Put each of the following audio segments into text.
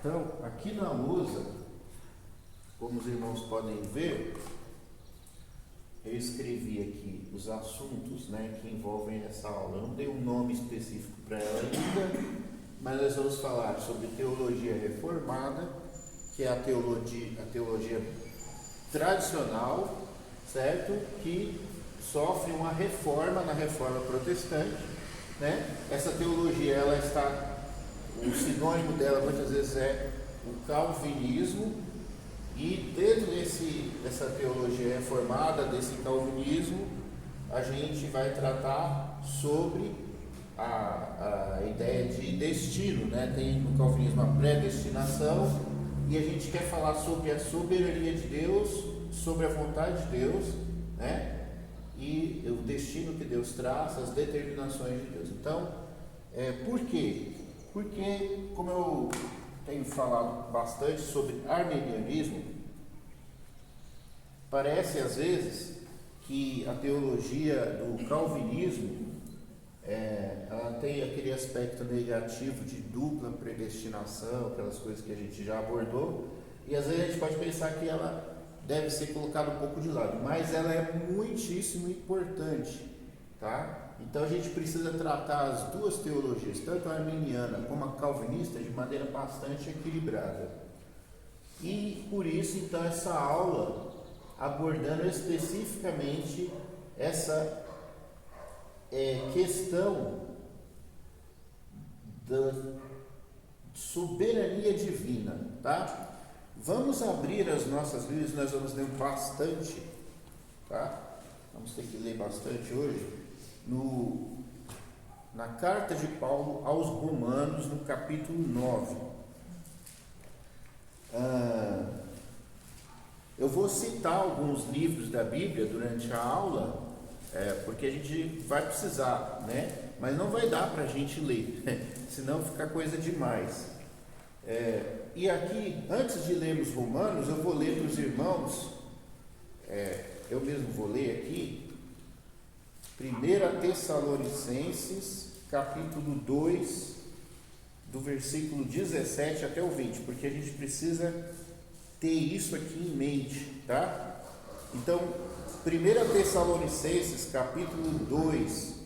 Então, aqui na lousa, como os irmãos podem ver, eu escrevi aqui os assuntos, né, que envolvem essa aula. Eu não dei um nome específico para ela ainda, mas nós vamos falar sobre teologia reformada, que é a teologia tradicional, certo? Que sofre uma reforma na reforma protestante, né? Essa teologia, ela está, o sinônimo dela muitas vezes é o calvinismo, e dentro dessa teologia reformada, desse calvinismo, a gente vai tratar sobre a ideia de destino, né? Tem no calvinismo a predestinação, e a gente quer falar sobre a soberania de Deus, sobre a vontade de Deus, né? E o destino que Deus traz, as determinações de Deus. Então, por quê? Porque, como eu tenho falado bastante sobre arminianismo, parece às vezes que a teologia do calvinismo ela tem aquele aspecto negativo de dupla predestinação, aquelas coisas que a gente já abordou, e às vezes a gente pode pensar que ela deve ser colocada um pouco de lado, mas ela é muitíssimo importante, tá? Então a gente precisa tratar as duas teologias, tanto a arminiana como a calvinista, de maneira bastante equilibrada. E por isso, então, essa aula abordando especificamente essa questão da soberania divina, tá? Vamos abrir as nossas Bíblias, nós vamos ler bastante, tá? Vamos ter que ler bastante hoje, na carta de Paulo aos Romanos, no capítulo 9. Eu vou citar alguns livros da Bíblia durante a aula, porque a gente vai precisar, né? Mas não vai dar para a gente ler, senão fica coisa demais. E aqui, antes de lermos Romanos, eu vou ler para os irmãos, eu mesmo vou ler aqui, 1 Tessalonicenses, capítulo 2, do versículo 17 até o 20, porque a gente precisa ter isso aqui em mente, tá? Então, 1 Tessalonicenses, capítulo 2,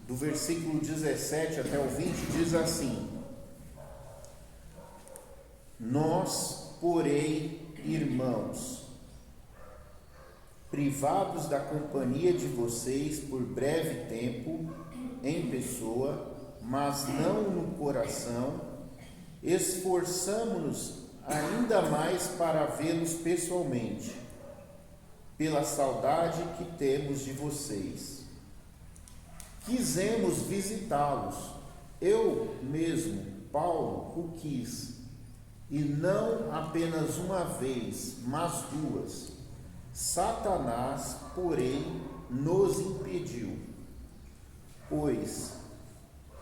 do versículo 17 até o 20, diz assim: Nós, porém, irmãos, privados da companhia de vocês por breve tempo, em pessoa, mas não no coração, esforçamo-nos ainda mais para vê-los pessoalmente, pela saudade que temos de vocês. Quisemos visitá-los, eu mesmo, Paulo, o quis, e não apenas uma vez, mas duas. Satanás, porém, nos impediu. Pois,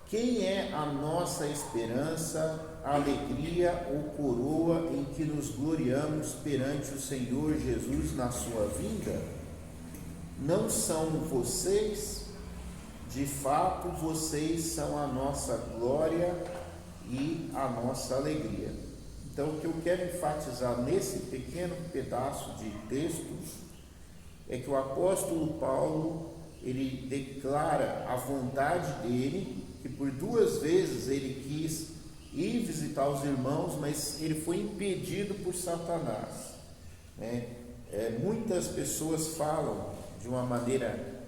quem é a nossa esperança, alegria ou coroa em que nos gloriamos perante o Senhor Jesus na sua vinda? Não são vocês? De fato, vocês são a nossa glória e a nossa alegria. Então, o que eu quero enfatizar nesse pequeno pedaço de texto é que o apóstolo Paulo, ele declara a vontade dele, que por duas vezes ele quis ir visitar os irmãos, mas ele foi impedido por Satanás, né? Muitas pessoas falam de uma maneira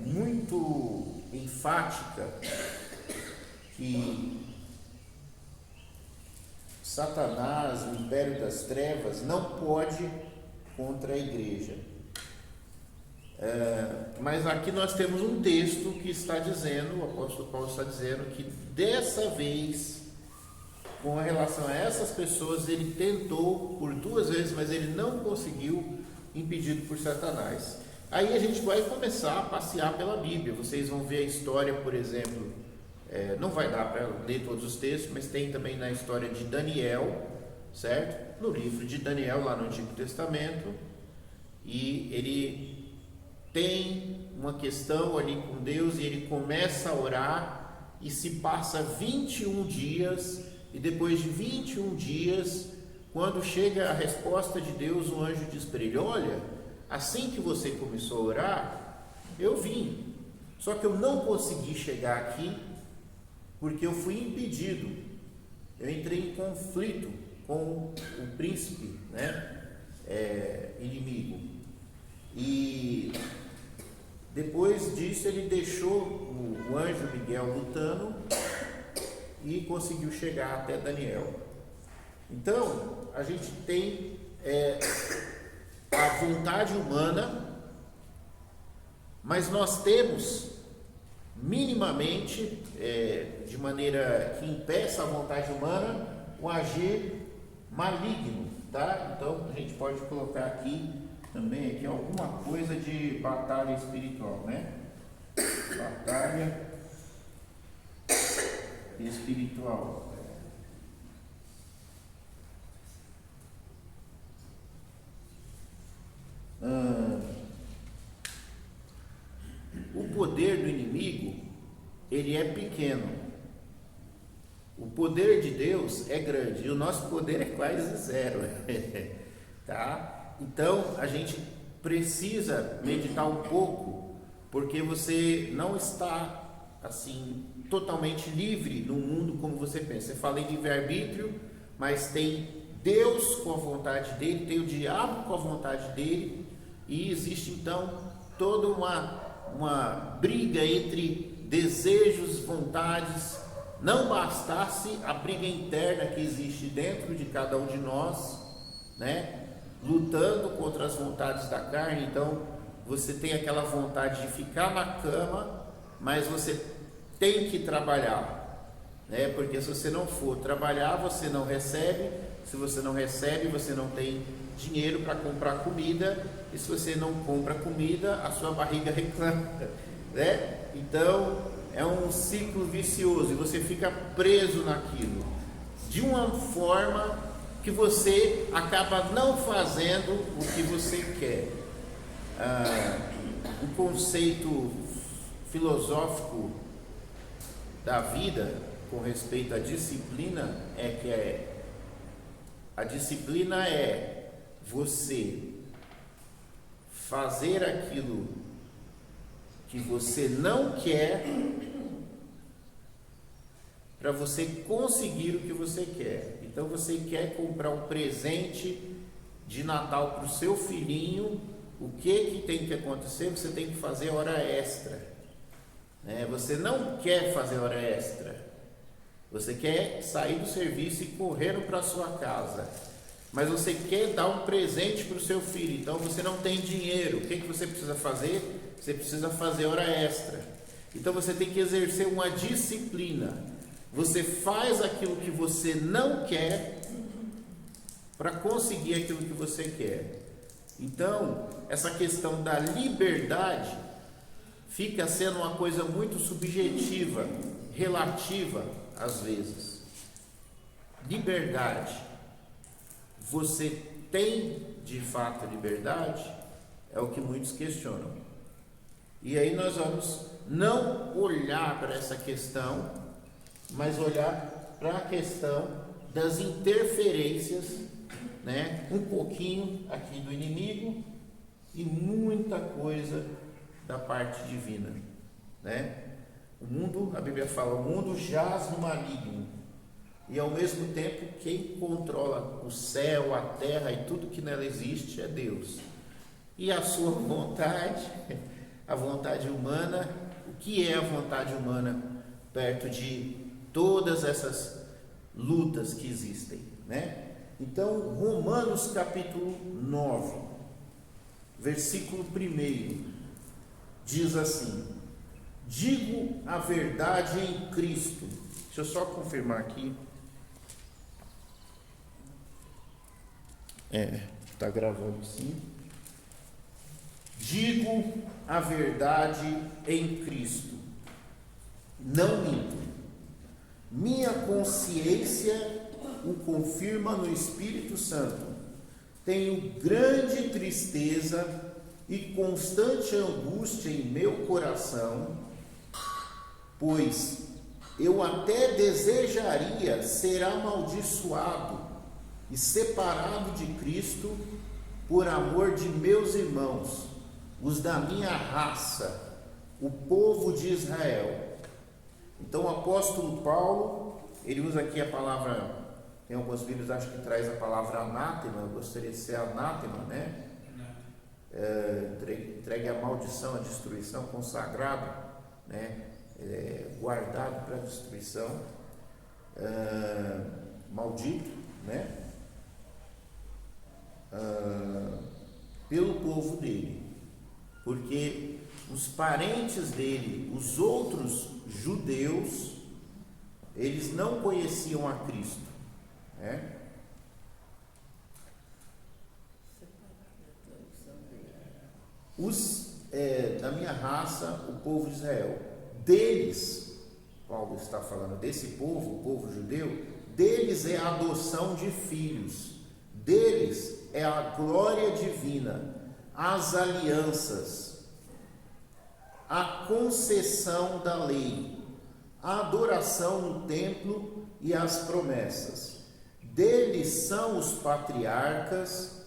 muito enfática que Satanás, o império das trevas, não pode contra a igreja. Mas aqui nós temos um texto que está dizendo, o apóstolo Paulo está dizendo que dessa vez, com relação a essas pessoas, ele tentou por duas vezes, mas ele não conseguiu, impedido por Satanás. Aí a gente vai começar a passear pela Bíblia. Vocês vão ver a história, por exemplo, não vai dar para ler todos os textos, mas tem também na história de Daniel, certo? No livro de Daniel, lá no Antigo Testamento, e ele tem uma questão ali com Deus, e ele começa a orar, e se passa 21 dias e depois de 21 dias, quando chega a resposta de Deus, o anjo diz para ele: olha, assim que você começou a orar, eu vim, só que eu não consegui chegar aqui, porque eu fui impedido, eu entrei em conflito com o príncipe, inimigo, e depois disso ele deixou o anjo Miguel lutando e conseguiu chegar até Daniel. Então, a gente tem a vontade humana, mas nós temos minimamente, de maneira que impeça a vontade humana, um agir maligno, tá? Então, a gente pode colocar aqui também alguma coisa de batalha espiritual, Batalha espiritual. O poder do inimigo, ele é pequeno. O poder de Deus é grande e o nosso poder é quase zero. Tá? Então, a gente precisa meditar um pouco, porque você não está assim totalmente livre no mundo como você pensa. Você fala em livre-arbítrio, mas tem Deus com a vontade dele, tem o diabo com a vontade dele, e existe então toda uma briga entre desejos, vontades. Não bastasse a briga interna que existe dentro de cada um de nós, lutando contra as vontades da carne. Então você tem aquela vontade de ficar na cama, mas você tem que trabalhar, porque se você não for trabalhar, você não recebe. Se você não recebe, você não tem dinheiro para comprar comida, e se você não compra comida, a sua barriga reclama, Então é um ciclo vicioso e você fica preso naquilo, de uma forma que você acaba não fazendo o que você quer. O conceito filosófico da vida com respeito à disciplina é que a disciplina é você fazer aquilo que você não quer para você conseguir o que você quer. Então você quer comprar um presente de Natal para o seu filhinho. O que tem que acontecer? Você tem que fazer hora extra, Você não quer fazer hora extra, você quer sair do serviço e correr para a sua casa, mas você quer dar um presente para o seu filho. Então você não tem dinheiro. O que você precisa fazer? Você precisa fazer hora extra. Então você tem que exercer uma disciplina. Você faz aquilo que você não quer para conseguir aquilo que você quer. Então, essa questão da liberdade fica sendo uma coisa muito subjetiva, relativa às vezes. Liberdade. Você tem de fato liberdade? É o que muitos questionam. E aí nós vamos não olhar para essa questão, mas olhar para a questão das interferências, um pouquinho aqui do inimigo e muita coisa da parte divina, O mundo, a Bíblia fala, o mundo jaz no maligno, e ao mesmo tempo quem controla o céu, a terra e tudo que nela existe é Deus. E a sua vontade, a vontade humana, o que é a vontade humana perto de todas essas lutas que existem, Então, Romanos capítulo 9, versículo 1, diz assim: digo a verdade em Cristo. Deixa eu só confirmar aqui. Está gravando sim. Digo a verdade em Cristo, não minto. Minha consciência o confirma no Espírito Santo. Tenho grande tristeza e constante angústia em meu coração, pois eu até desejaria ser amaldiçoado e separado de Cristo por amor de meus irmãos, os da minha raça, o povo de Israel. Então o apóstolo Paulo, ele usa aqui a palavra, tem algumas Bíblias acho que traz a palavra anátema, eu gostaria de ser anátema, né? Entregue a maldição, a destruição, consagrado, né? Guardado para destruição, maldito, né? Pelo povo dele, porque os parentes dele, os outros judeus, eles não conheciam a Cristo, né? Da minha raça, o povo de Israel, deles, Paulo está falando desse povo, o povo judeu, deles é a adoção de filhos, deles é a glória divina, as alianças, a concessão da lei, a adoração no templo e as promessas. Deles são os patriarcas,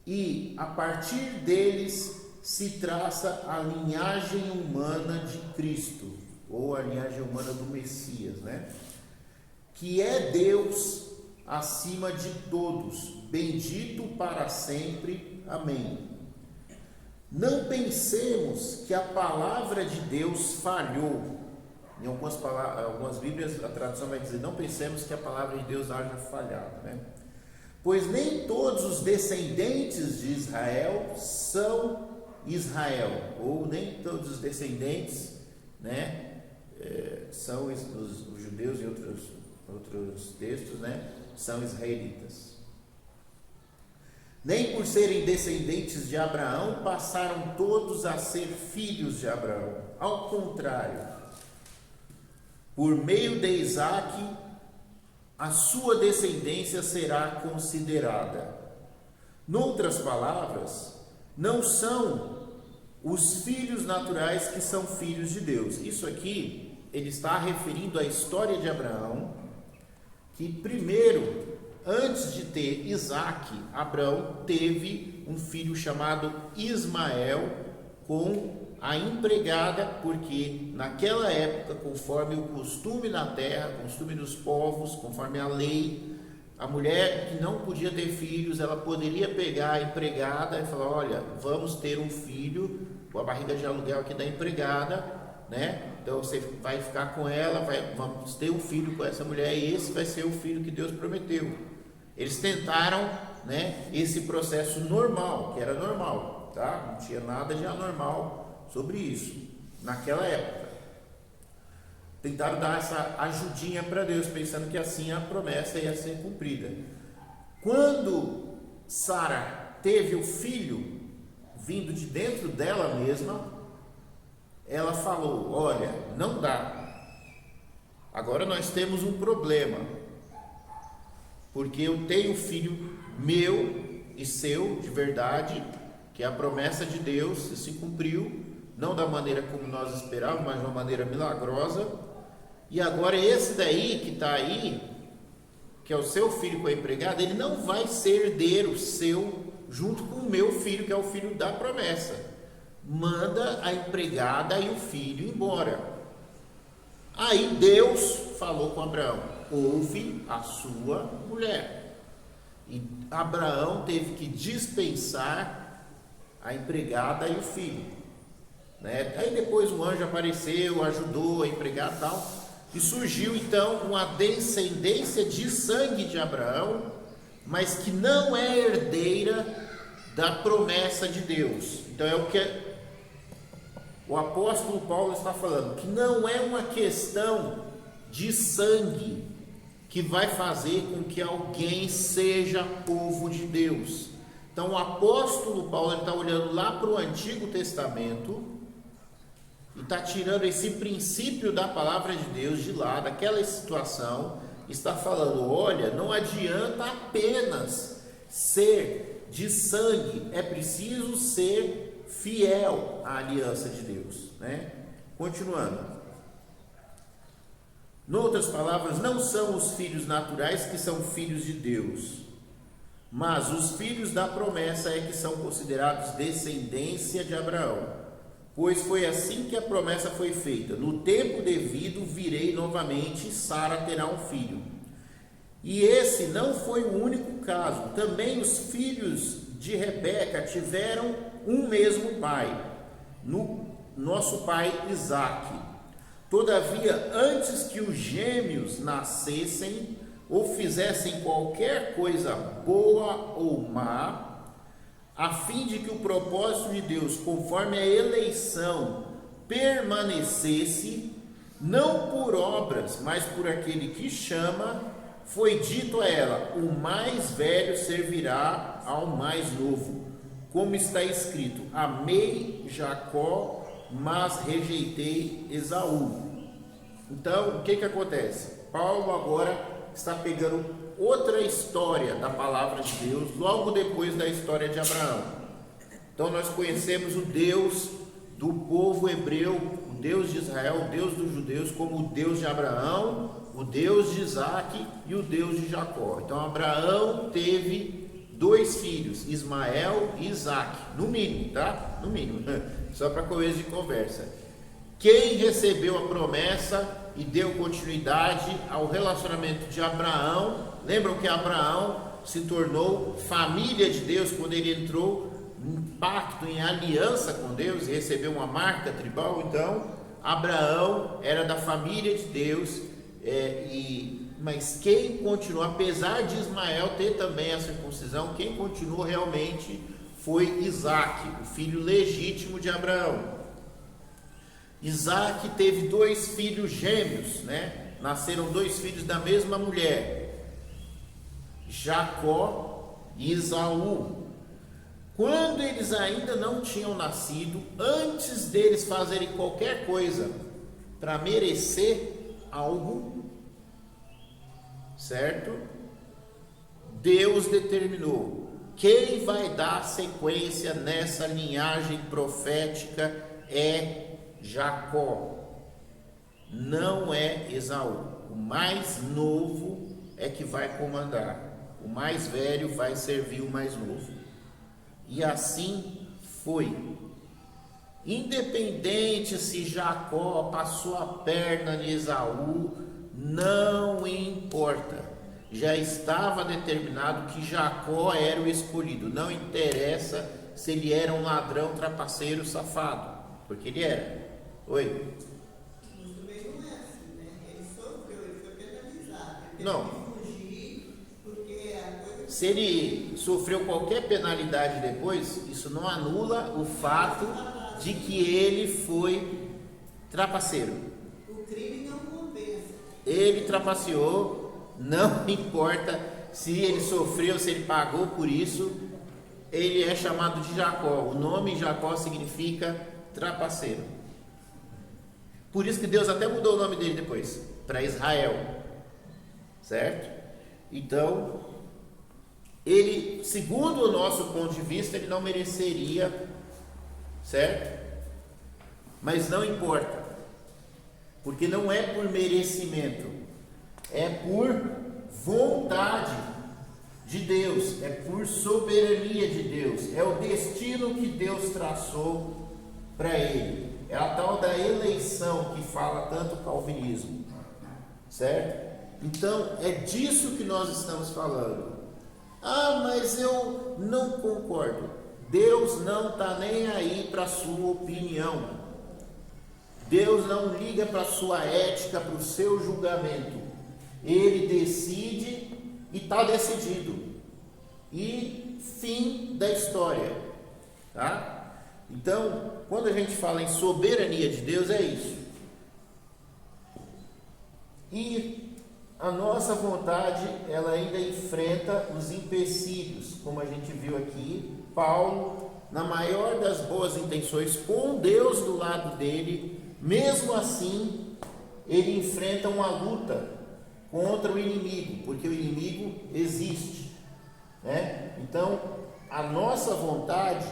e a partir deles se traça a linhagem humana de Cristo, ou a linhagem humana do Messias, né? Que é Deus acima de todos, bendito para sempre. Amém. Não pensemos que a palavra de Deus falhou. Em algumas Bíblias a tradução vai dizer: não pensemos que a palavra de Deus haja falhado, né? Pois nem todos os descendentes de Israel são Israel, ou nem todos os descendentes, né, são os judeus e outros textos, né, são israelitas. Nem por serem descendentes de Abraão passaram todos a ser filhos de Abraão. Ao contrário, por meio de Isaque, a sua descendência será considerada. Noutras palavras, não são os filhos naturais que são filhos de Deus. Isso aqui, ele está referindo à história de Abraão, que primeiro, antes de ter Isaque, Abraão teve um filho chamado Ismael com a empregada, porque naquela época, conforme o costume na terra, costume dos povos, conforme a lei, a mulher que não podia ter filhos, ela poderia pegar a empregada e falar: olha, vamos ter um filho com a barriga de aluguel aqui da empregada, né? Então você vai ficar com ela, vamos ter um filho com essa mulher, e esse vai ser o filho que Deus prometeu. Eles tentaram, né, esse processo normal, que era normal, tá? Não tinha nada de anormal sobre isso naquela época. Tentaram dar essa ajudinha para Deus, pensando que assim a promessa ia ser cumprida. Quando Sara teve o filho vindo de dentro dela mesma, ela falou: olha, não dá, agora nós temos um problema, porque eu tenho filho meu e seu de verdade, que é a promessa de Deus se cumpriu, não da maneira como nós esperávamos, mas de uma maneira milagrosa. E agora esse daí que está aí, que é o seu filho com a empregada, ele não vai ser herdeiro seu junto com o meu filho, que é o filho da promessa. Manda a empregada e o filho embora. Aí Deus falou com Abraão: ouve a sua mulher. E Abraão teve que dispensar a empregada e o filho, né? Aí depois o anjo apareceu, ajudou a empregada e tal, e surgiu então uma descendência de sangue de Abraão, mas que não é herdeira da promessa de Deus. Então é o que o apóstolo Paulo está falando, que não é uma questão de sangue que vai fazer com que alguém seja povo de Deus. Então o apóstolo Paulo está olhando lá para o Antigo Testamento e está tirando esse princípio da palavra de Deus de lá, daquela situação, está falando: olha, não adianta apenas ser de sangue, é preciso ser fiel à aliança de Deus, né? Continuando, Em outras palavras, não são os filhos naturais que são filhos de Deus, mas os filhos da promessa é que são considerados descendência de Abraão. Pois foi assim que a promessa foi feita: no tempo devido virei novamente e Sara terá um filho. E esse não foi o único caso. Também os filhos de Rebeca tiveram um mesmo pai, nosso pai Isaque. Todavia, antes que os gêmeos nascessem ou fizessem qualquer coisa boa ou má, a fim de que o propósito de Deus, conforme a eleição, permanecesse, não por obras, mas por aquele que chama, foi dito a ela: o mais velho servirá ao mais novo. Como está escrito: amei Jacó, mas rejeitei Esaú. Então, o que acontece? Paulo agora está pegando outra história da palavra de Deus, logo depois da história de Abraão. Então nós conhecemos o Deus do povo hebreu, o Deus de Israel, o Deus dos judeus, como o Deus de Abraão, o Deus de Isaque e o Deus de Jacó. Então Abraão teve 2 filhos, Ismael e Isaque, no mínimo, tá? No mínimo, só para começo de conversa. Quem recebeu a promessa e deu continuidade ao relacionamento de Abraão? Lembram que Abraão se tornou família de Deus quando ele entrou em pacto, em aliança com Deus, e recebeu uma marca tribal? Então Abraão era da família de Deus, mas quem continuou, apesar de Ismael ter também a circuncisão, quem continuou realmente foi Isaque, o filho legítimo de Abraão. Isaque teve 2 filhos gêmeos, né? Nasceram 2 filhos da mesma mulher, Jacó e Esaú. Quando eles ainda não tinham nascido, antes deles fazerem qualquer coisa para merecer algo, certo? Deus determinou: quem vai dar sequência nessa linhagem profética é Jacó, não é Esaú. O mais novo é que vai comandar, o mais velho vai servir o mais novo. E assim foi. Independente se Jacó passou a perna em Esaú, não importa. Já estava determinado que Jacó era o escolhido. Não interessa se ele era um ladrão, trapaceiro, safado, porque ele era. Oi? Mas também não é assim, né? Ele sofreu, ele foi penalizado. Ele Não. teve que fugir, porque a coisa... Se ele sofreu qualquer penalidade depois, isso não anula o fato de que ele foi trapaceiro. O crime não compensa. Ele trapaceou, não importa se ele sofreu, se ele pagou por isso, ele é chamado de Jacó. O nome Jacó significa trapaceiro. Por isso que Deus até mudou o nome dele depois, para Israel, certo? Então, ele, segundo o nosso ponto de vista, ele não mereceria, certo? Mas não importa, porque não é por merecimento, é por vontade de Deus, é por soberania de Deus, é o destino que Deus traçou para ele. É a tal da eleição que fala tanto o calvinismo, certo? Então é disso que nós estamos falando. Ah, mas eu não concordo. Deus não está nem aí para a sua opinião. Deus não liga para a sua ética, para o seu julgamento. Ele decide e está decidido. E fim da história, tá? Então, quando a gente fala em soberania de Deus, é isso. E a nossa vontade, ela ainda enfrenta os empecilhos, como a gente viu aqui. Paulo, na maior das boas intenções, com Deus do lado dele, mesmo assim, ele enfrenta uma luta contra o inimigo, porque o inimigo existe, né? Então, a nossa vontade,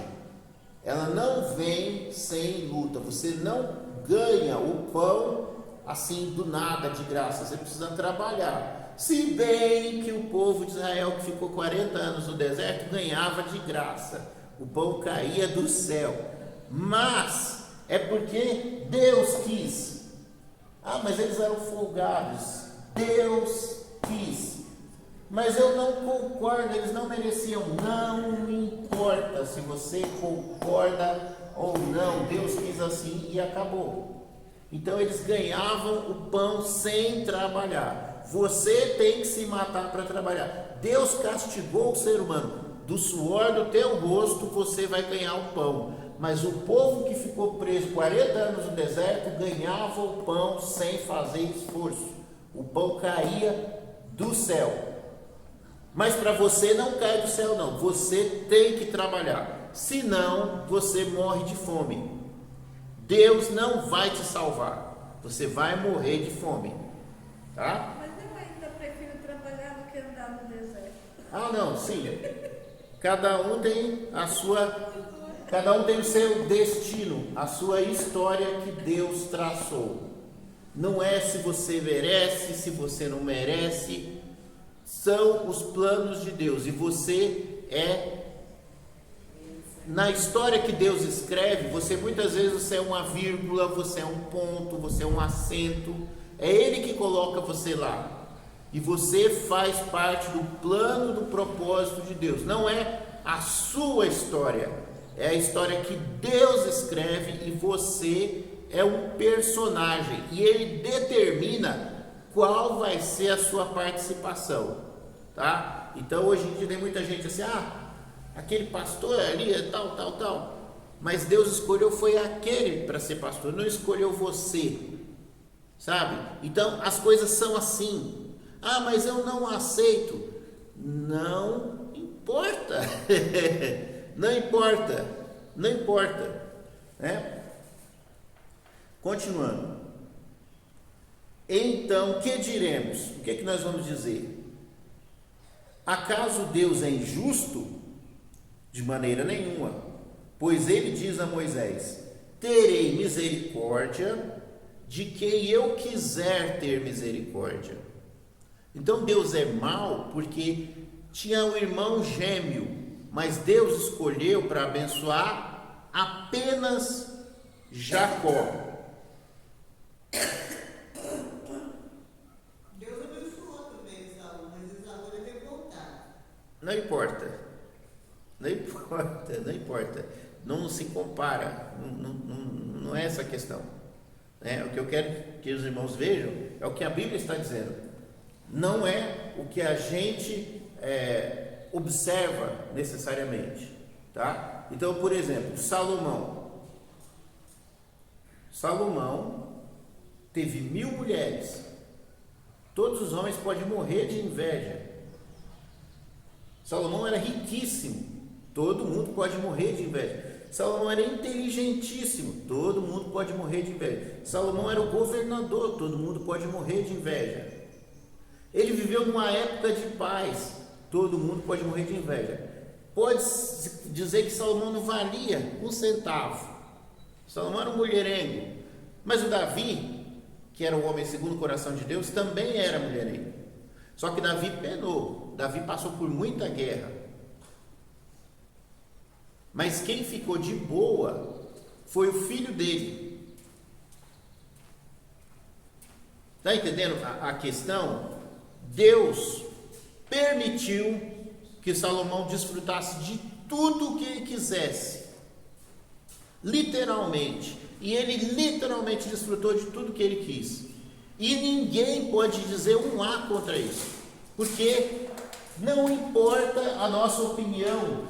ela não vem sem luta. Você não ganha o pão assim do nada, de graça, você precisa trabalhar. Se bem que o povo de Israel, que ficou 40 anos no deserto, ganhava de graça, o pão caía do céu, mas é porque Deus quis. Mas eles eram folgados, Deus quis. Mas eu não concordo, eles não mereciam. Não importa se você concorda ou não, Deus quis assim e acabou. Então eles ganhavam o pão sem trabalhar. Você tem que se matar para trabalhar. Deus castigou o ser humano. Do suor do teu rosto você vai ganhar o pão. Mas o povo que ficou preso 40 anos no deserto ganhava o pão sem fazer esforço. O pão caía do céu. Mas para você não cai do céu não, você tem que trabalhar, senão você morre de fome. Deus não vai te salvar, você vai morrer de fome, tá? Mas eu ainda prefiro trabalhar do que andar no deserto. Não, sim, cada um tem o seu destino, a sua história que Deus traçou. Não é se você merece, se você não merece. São os planos de Deus, e você na história que Deus escreve, você muitas vezes você é uma vírgula, você é um ponto, você é um acento, é Ele que coloca você lá, e você faz parte do plano, do propósito de Deus. Não é a sua história, é a história que Deus escreve, e você é um personagem, e Ele determina qual vai ser a sua participação, tá? Então hoje em dia tem muita gente assim, aquele pastor ali é tal, mas Deus escolheu foi aquele para ser pastor, não escolheu você, sabe? Então as coisas são assim. Mas eu não aceito. Não importa. não importa, né? Continuando. Então, que diremos? O que nós vamos dizer? Acaso Deus é injusto? De maneira nenhuma. Pois ele diz a Moisés: terei misericórdia de quem eu quiser ter misericórdia. Então Deus é mau porque tinha um irmão gêmeo, mas Deus escolheu para abençoar apenas Jacó. Não importa, não se compara, não é essa a questão, né? O que eu quero que os irmãos vejam é o que a Bíblia está dizendo, não é o que a gente observa necessariamente, tá? Então, por exemplo, Salomão teve 1000 mulheres, todos os homens podem morrer de inveja. Salomão era riquíssimo, todo mundo pode morrer de inveja. Salomão era inteligentíssimo, todo mundo pode morrer de inveja. Salomão era o governador, todo mundo pode morrer de inveja. Ele viveu numa época de paz, todo mundo pode morrer de inveja. Pode dizer que Salomão não valia um centavo, Salomão era um mulherengo, mas o Davi, que era um homem segundo o coração de Deus, também era mulherengo. Só que Davi penou, Davi passou por muita guerra. Mas quem ficou de boa foi o filho dele. Está entendendo a questão? Deus permitiu que Salomão desfrutasse de tudo o que ele quisesse. Literalmente. E ele literalmente desfrutou de tudo que ele quis. E ninguém pode dizer um A contra isso, porque não importa a nossa opinião,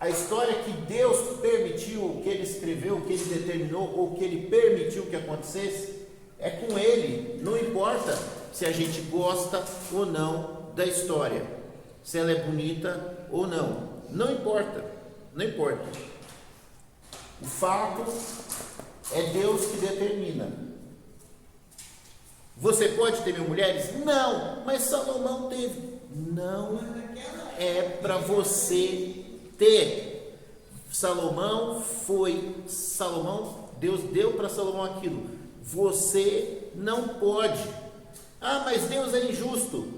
a história que Deus permitiu, o que Ele escreveu, o que Ele determinou, ou o que Ele permitiu que acontecesse, é com Ele. Não importa se a gente gosta ou não da história, se ela é bonita ou não, não importa. O fato é Deus que determina. Você pode ter 1000 mulheres? Não, mas Salomão teve. Não é para você ter. Salomão, Deus deu para Salomão aquilo. Você Não pode. Ah, mas Deus é injusto.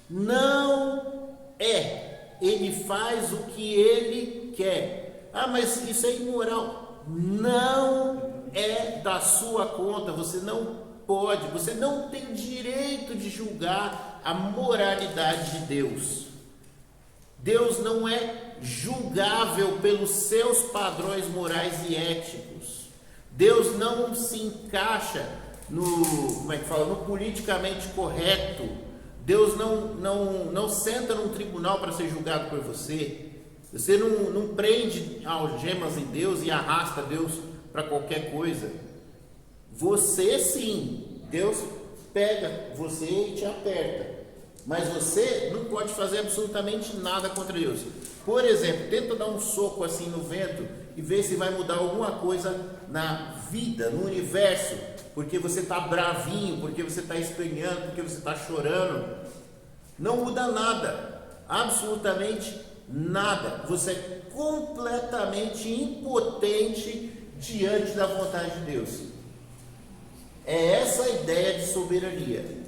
Não é. Ele faz o que Ele quer. Ah, mas isso é imoral. Não é da sua conta. Você não pode, você não tem direito de julgar a moralidade de Deus. Deus não é julgável pelos seus padrões morais e éticos. Deus não se encaixa no politicamente correto. Deus não senta num tribunal para ser julgado por você. Você não prende algemas em Deus e arrasta Deus para qualquer coisa. Você sim, Deus pega você e te aperta. Mas você não pode fazer absolutamente nada contra Deus. Por exemplo, tenta dar um soco assim no vento e ver se vai mudar alguma coisa na vida, no universo, porque você está bravinho, porque você está esperneando, porque você está chorando. Não muda nada, absolutamente nada. Você é completamente impotente diante da vontade de Deus. É essa a ideia de soberania.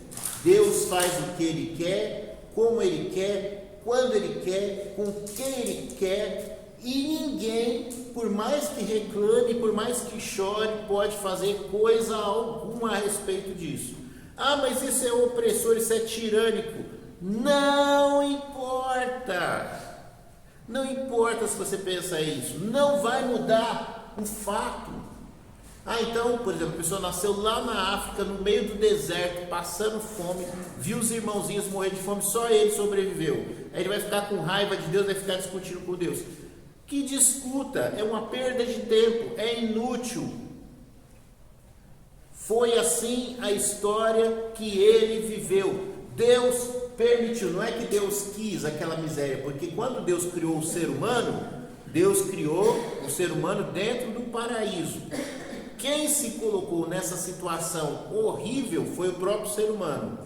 Deus faz o que Ele quer, como Ele quer, quando Ele quer, com quem Ele quer, e ninguém, por mais que reclame, por mais que chore, pode fazer coisa alguma a respeito disso. Ah, mas isso é opressor, isso é tirânico. Não importa. Não importa se você pensa isso. Não vai mudar o fato. Ah, então, por exemplo, a pessoa nasceu lá na África, no meio do deserto, passando fome, viu os irmãozinhos morrer de fome, só ele sobreviveu. Aí ele vai ficar com raiva de Deus, vai ficar discutindo com Deus. Que discuta, é uma perda de tempo, é inútil. Foi assim a história que ele viveu. Deus permitiu, não é que Deus quis aquela miséria, porque quando Deus criou o ser humano, Deus criou o ser humano dentro do paraíso. Quem se colocou nessa situação horrível foi o próprio ser humano.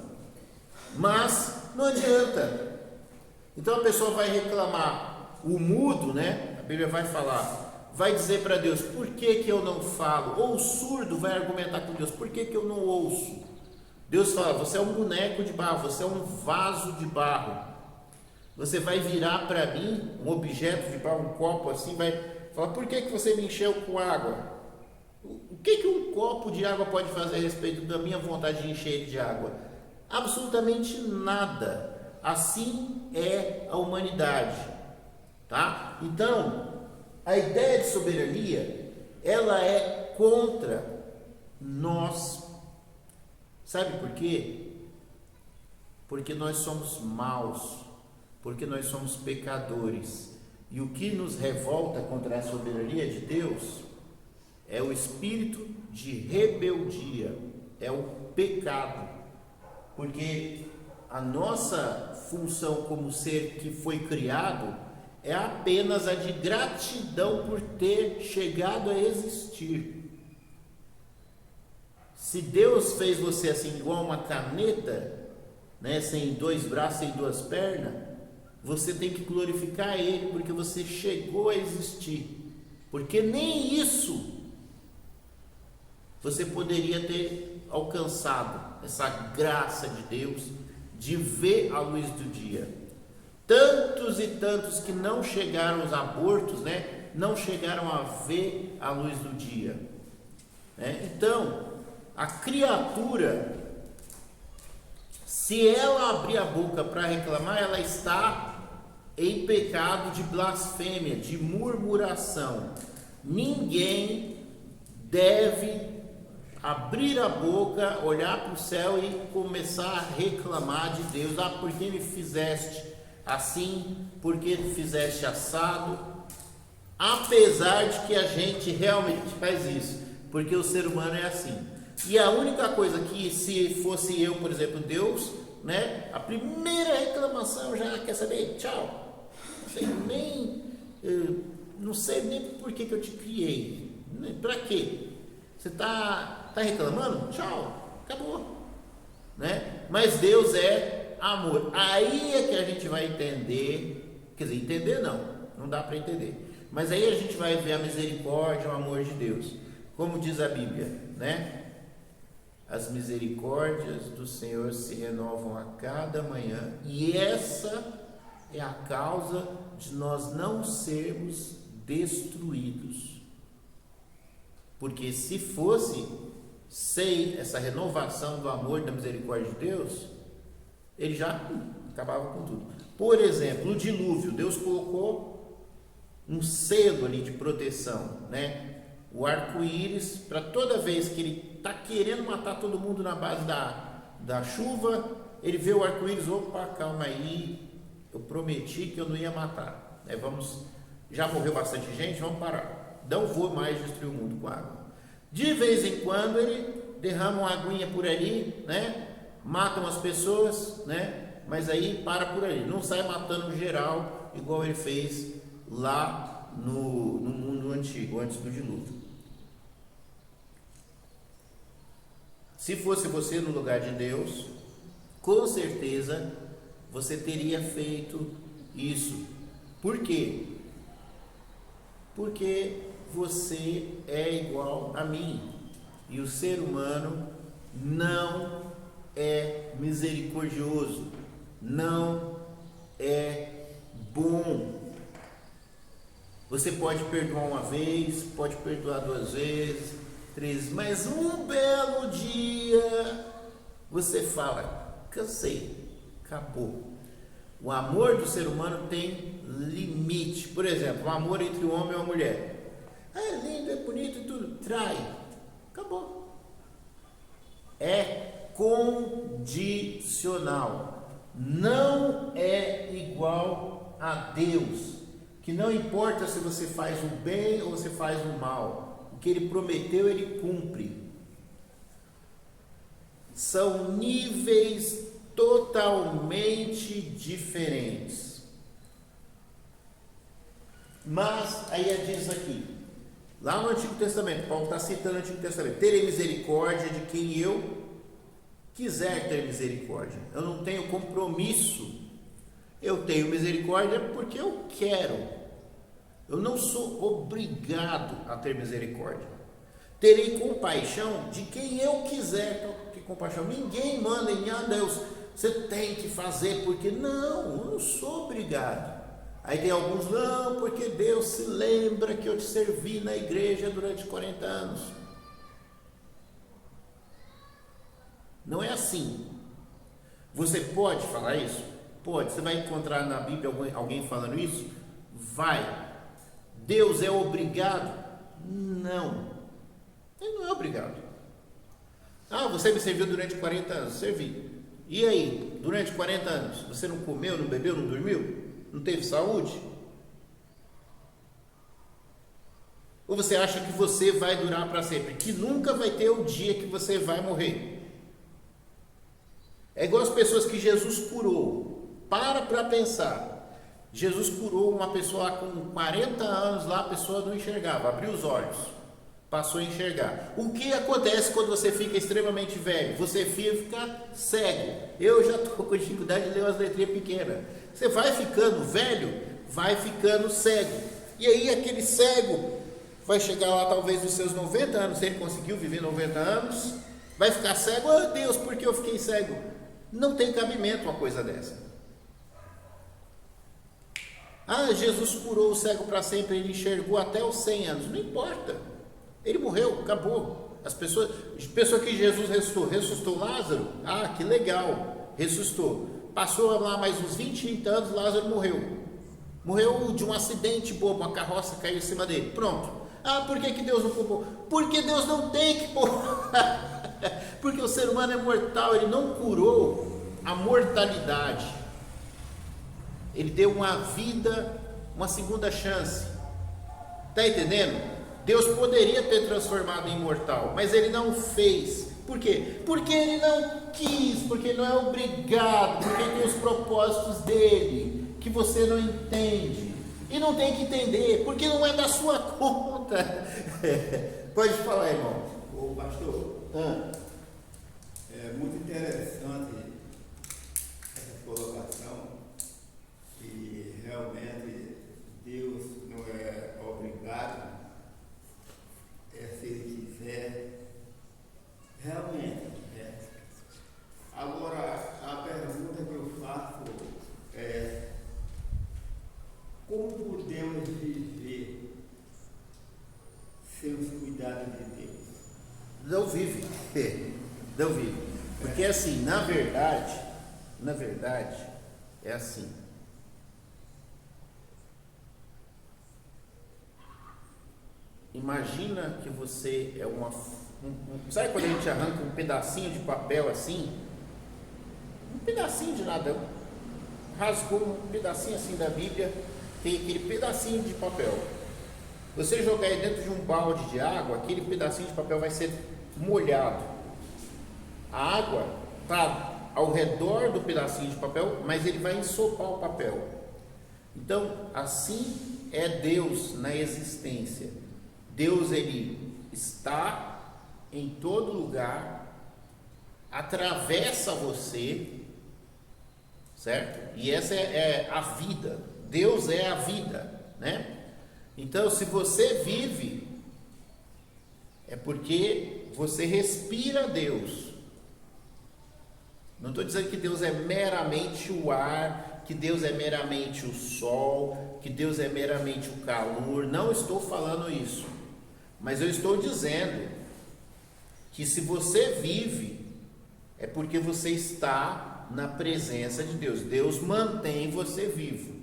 Mas não adianta. Então a pessoa vai reclamar. O mudo, né? A Bíblia vai falar, vai dizer para Deus: por que eu não falo? Ou o surdo vai argumentar com Deus: por que eu não ouço? Deus fala: você é um boneco de barro, você é um vaso de barro. Você vai virar para mim um objeto de barro, um copo assim, vai falar: por que você me encheu com água? O que um copo de água pode fazer a respeito da minha vontade de encher ele de água? Absolutamente nada. Assim é a humanidade, tá? Então, a ideia de soberania, ela é contra nós. Sabe por quê? Porque nós somos maus, porque nós somos pecadores. E o que nos revolta contra a soberania de Deus é o espírito de rebeldia, é o pecado, porque a nossa função como ser que foi criado é apenas a de gratidão por ter chegado a existir. Se Deus fez você assim igual uma caneta, né, sem dois braços e duas pernas, você tem que glorificar Ele, porque você chegou a existir, porque nem isso você poderia ter alcançado, essa graça de Deus de ver a luz do dia. Tantos e tantos que não chegaram aos abortos, né, não chegaram a ver a luz do dia, né? Então, a criatura, se ela abrir a boca para reclamar, ela está em pecado de blasfêmia, de murmuração. Ninguém deve abrir a boca, olhar para o céu e começar a reclamar de Deus. Ah, por que me fizeste assim? Por que me fizeste assado? Apesar de que a gente realmente faz isso, porque o ser humano é assim. E a única coisa que, se fosse eu, por exemplo, Deus, né, a primeira reclamação já quer saber: tchau, não sei nem por que eu te criei, para quê? Você está reclamando? Tchau, acabou, né? Mas Deus é amor. Aí é que a gente vai entender, quer dizer, entender não dá para entender, mas aí a gente vai ver a misericórdia, o amor de Deus, como diz a Bíblia, né? as misericórdias do Senhor se renovam a cada manhã, e essa é a causa de nós não sermos destruídos. Porque se fosse sem essa renovação do amor e da misericórdia de Deus, ele já acabava com tudo. Por exemplo, o dilúvio, Deus colocou um selo ali de proteção, né? O arco-íris, para toda vez que ele está querendo matar todo mundo na base da chuva, ele vê o arco-íris, opa, calma aí, eu prometi que eu não ia matar, né? Já morreu bastante gente, vamos parar, não vou mais destruir o mundo com água. De vez em quando ele derrama uma aguinha por ali, né? Matam as pessoas, né? Mas aí para por ali, não sai matando geral, igual ele fez lá no mundo antigo, antes do dilúvio. Se fosse você no lugar de Deus, com certeza você teria feito isso. Por quê? Porque você é igual a mim, e o ser humano não é misericordioso, não é bom. Você pode perdoar uma vez, pode perdoar 2 vezes, 3, mas um belo dia você fala, cansei, acabou. O amor do ser humano tem limite. Por exemplo, o amor entre o homem e a mulher. É lindo, é bonito e tudo, trai, acabou. É condicional, não é igual a Deus, que não importa se você faz o bem ou você faz o mal, o que ele prometeu ele cumpre. São níveis totalmente diferentes. Mas aí diz aqui, lá no Antigo Testamento, Paulo está citando o Antigo Testamento: terei misericórdia de quem eu quiser ter misericórdia. Eu não tenho compromisso, eu tenho misericórdia porque eu quero. Eu não sou obrigado a ter misericórdia. Terei compaixão de quem eu quiser. Então, que compaixão? Ninguém manda em Deus, você tem que fazer porque não, eu não sou obrigado. Aí tem alguns, não, porque Deus se lembra que eu te servi na igreja durante 40 anos. Não é assim. Você pode falar isso? Pode. Você vai encontrar na Bíblia alguém falando isso? Vai. Deus é obrigado? Não. Ele não é obrigado. Ah, você me serviu durante 40 anos. Servi. E aí, durante 40 anos, você não comeu, não bebeu, não dormiu? Não teve saúde? Ou você acha que você vai durar para sempre? Que nunca vai ter o dia que você vai morrer? É igual as pessoas que Jesus curou. Para pensar. Jesus curou uma pessoa com 40 anos lá, a pessoa não enxergava, abriu os olhos, passou a enxergar. O que acontece quando você fica extremamente velho? Você fica cego. Eu já estou com dificuldade de ler umas letrinhas pequenas. Você vai ficando velho, vai ficando cego. E aí aquele cego vai chegar lá talvez nos seus 90 anos, se ele conseguiu viver 90 anos, vai ficar cego. Oh Deus, por que eu fiquei cego? Não tem cabimento uma coisa dessa. Ah, Jesus curou o cego para sempre, ele enxergou até os 100 anos. Não importa. Ele morreu, acabou. As pessoas que Jesus ressuscitou Lázaro, ah, que legal, ressuscitou. Passou lá mais uns 20, 30 anos, Lázaro morreu. Morreu de um acidente bobo, uma carroça caiu em cima dele. Pronto. Ah, por que Deus não poupou? Porque Deus não tem que poupar. Porque o ser humano é mortal, ele não curou a mortalidade. Ele deu uma vida, uma segunda chance. Está entendendo? Deus poderia ter transformado em imortal, mas ele não fez. Por quê? Porque ele não quis, porque ele não é obrigado, porque ele tem os propósitos dele, que você não entende. E não tem que entender, porque não é da sua conta. Pode falar, irmão. Ô pastor, é muito interessante essa colocação, que realmente Deus não é obrigado, se Ele quiser, realmente assim, na verdade, é assim. Imagina que você é sabe quando a gente arranca um pedacinho de papel assim? Um pedacinho de nada, rasgou um pedacinho assim da Bíblia, tem aquele pedacinho de papel. Você jogar ele dentro de um balde de água, aquele pedacinho de papel vai ser molhado. A água está ao redor do pedacinho de papel, mas ele vai ensopar o papel. Então, assim é Deus na existência. Deus, ele está em todo lugar, atravessa você, certo? E essa é a vida. Deus é a vida, né? Então, se você vive, é porque você respira Deus. Não estou dizendo que Deus é meramente o ar, que Deus é meramente o sol, que Deus é meramente o calor. Não estou falando isso. Mas eu estou dizendo que se você vive, é porque você está na presença de Deus. Deus mantém você vivo.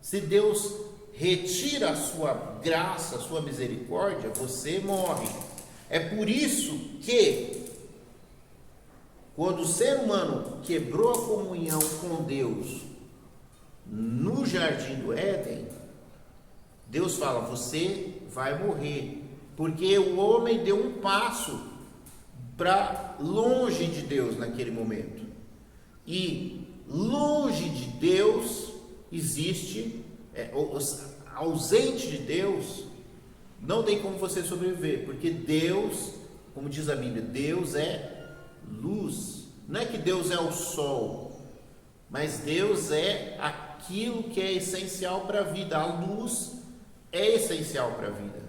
Se Deus retira a sua graça, a sua misericórdia, você morre. É por isso que, quando o ser humano quebrou a comunhão com Deus no jardim do Éden, Deus fala: você vai morrer, porque o homem deu um passo para longe de Deus naquele momento. E longe de Deus existe, ausente de Deus, não tem como você sobreviver, porque Deus, como diz a Bíblia, Deus é luz. Não é que Deus é o sol, mas Deus é aquilo que é essencial para a vida. A luz é essencial para a vida,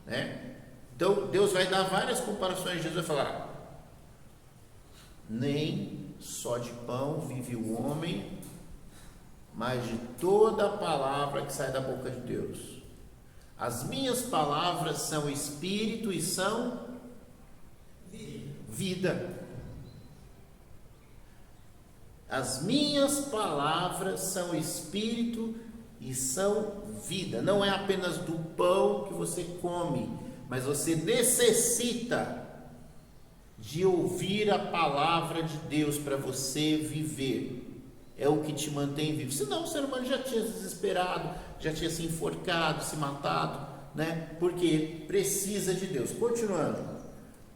né? Então Deus vai dar várias comparações. Jesus vai falar: nem só de pão vive o homem, mas de toda a palavra que sai da boca de Deus. As minhas palavras são espírito e são vida. As minhas palavras são espírito e são vida. Não é apenas do pão que você come, mas você necessita de ouvir a palavra de Deus para você viver. É o que te mantém vivo. Senão o ser humano já tinha se desesperado, já tinha se enforcado, se matado, né? Porque precisa de Deus. Continuando,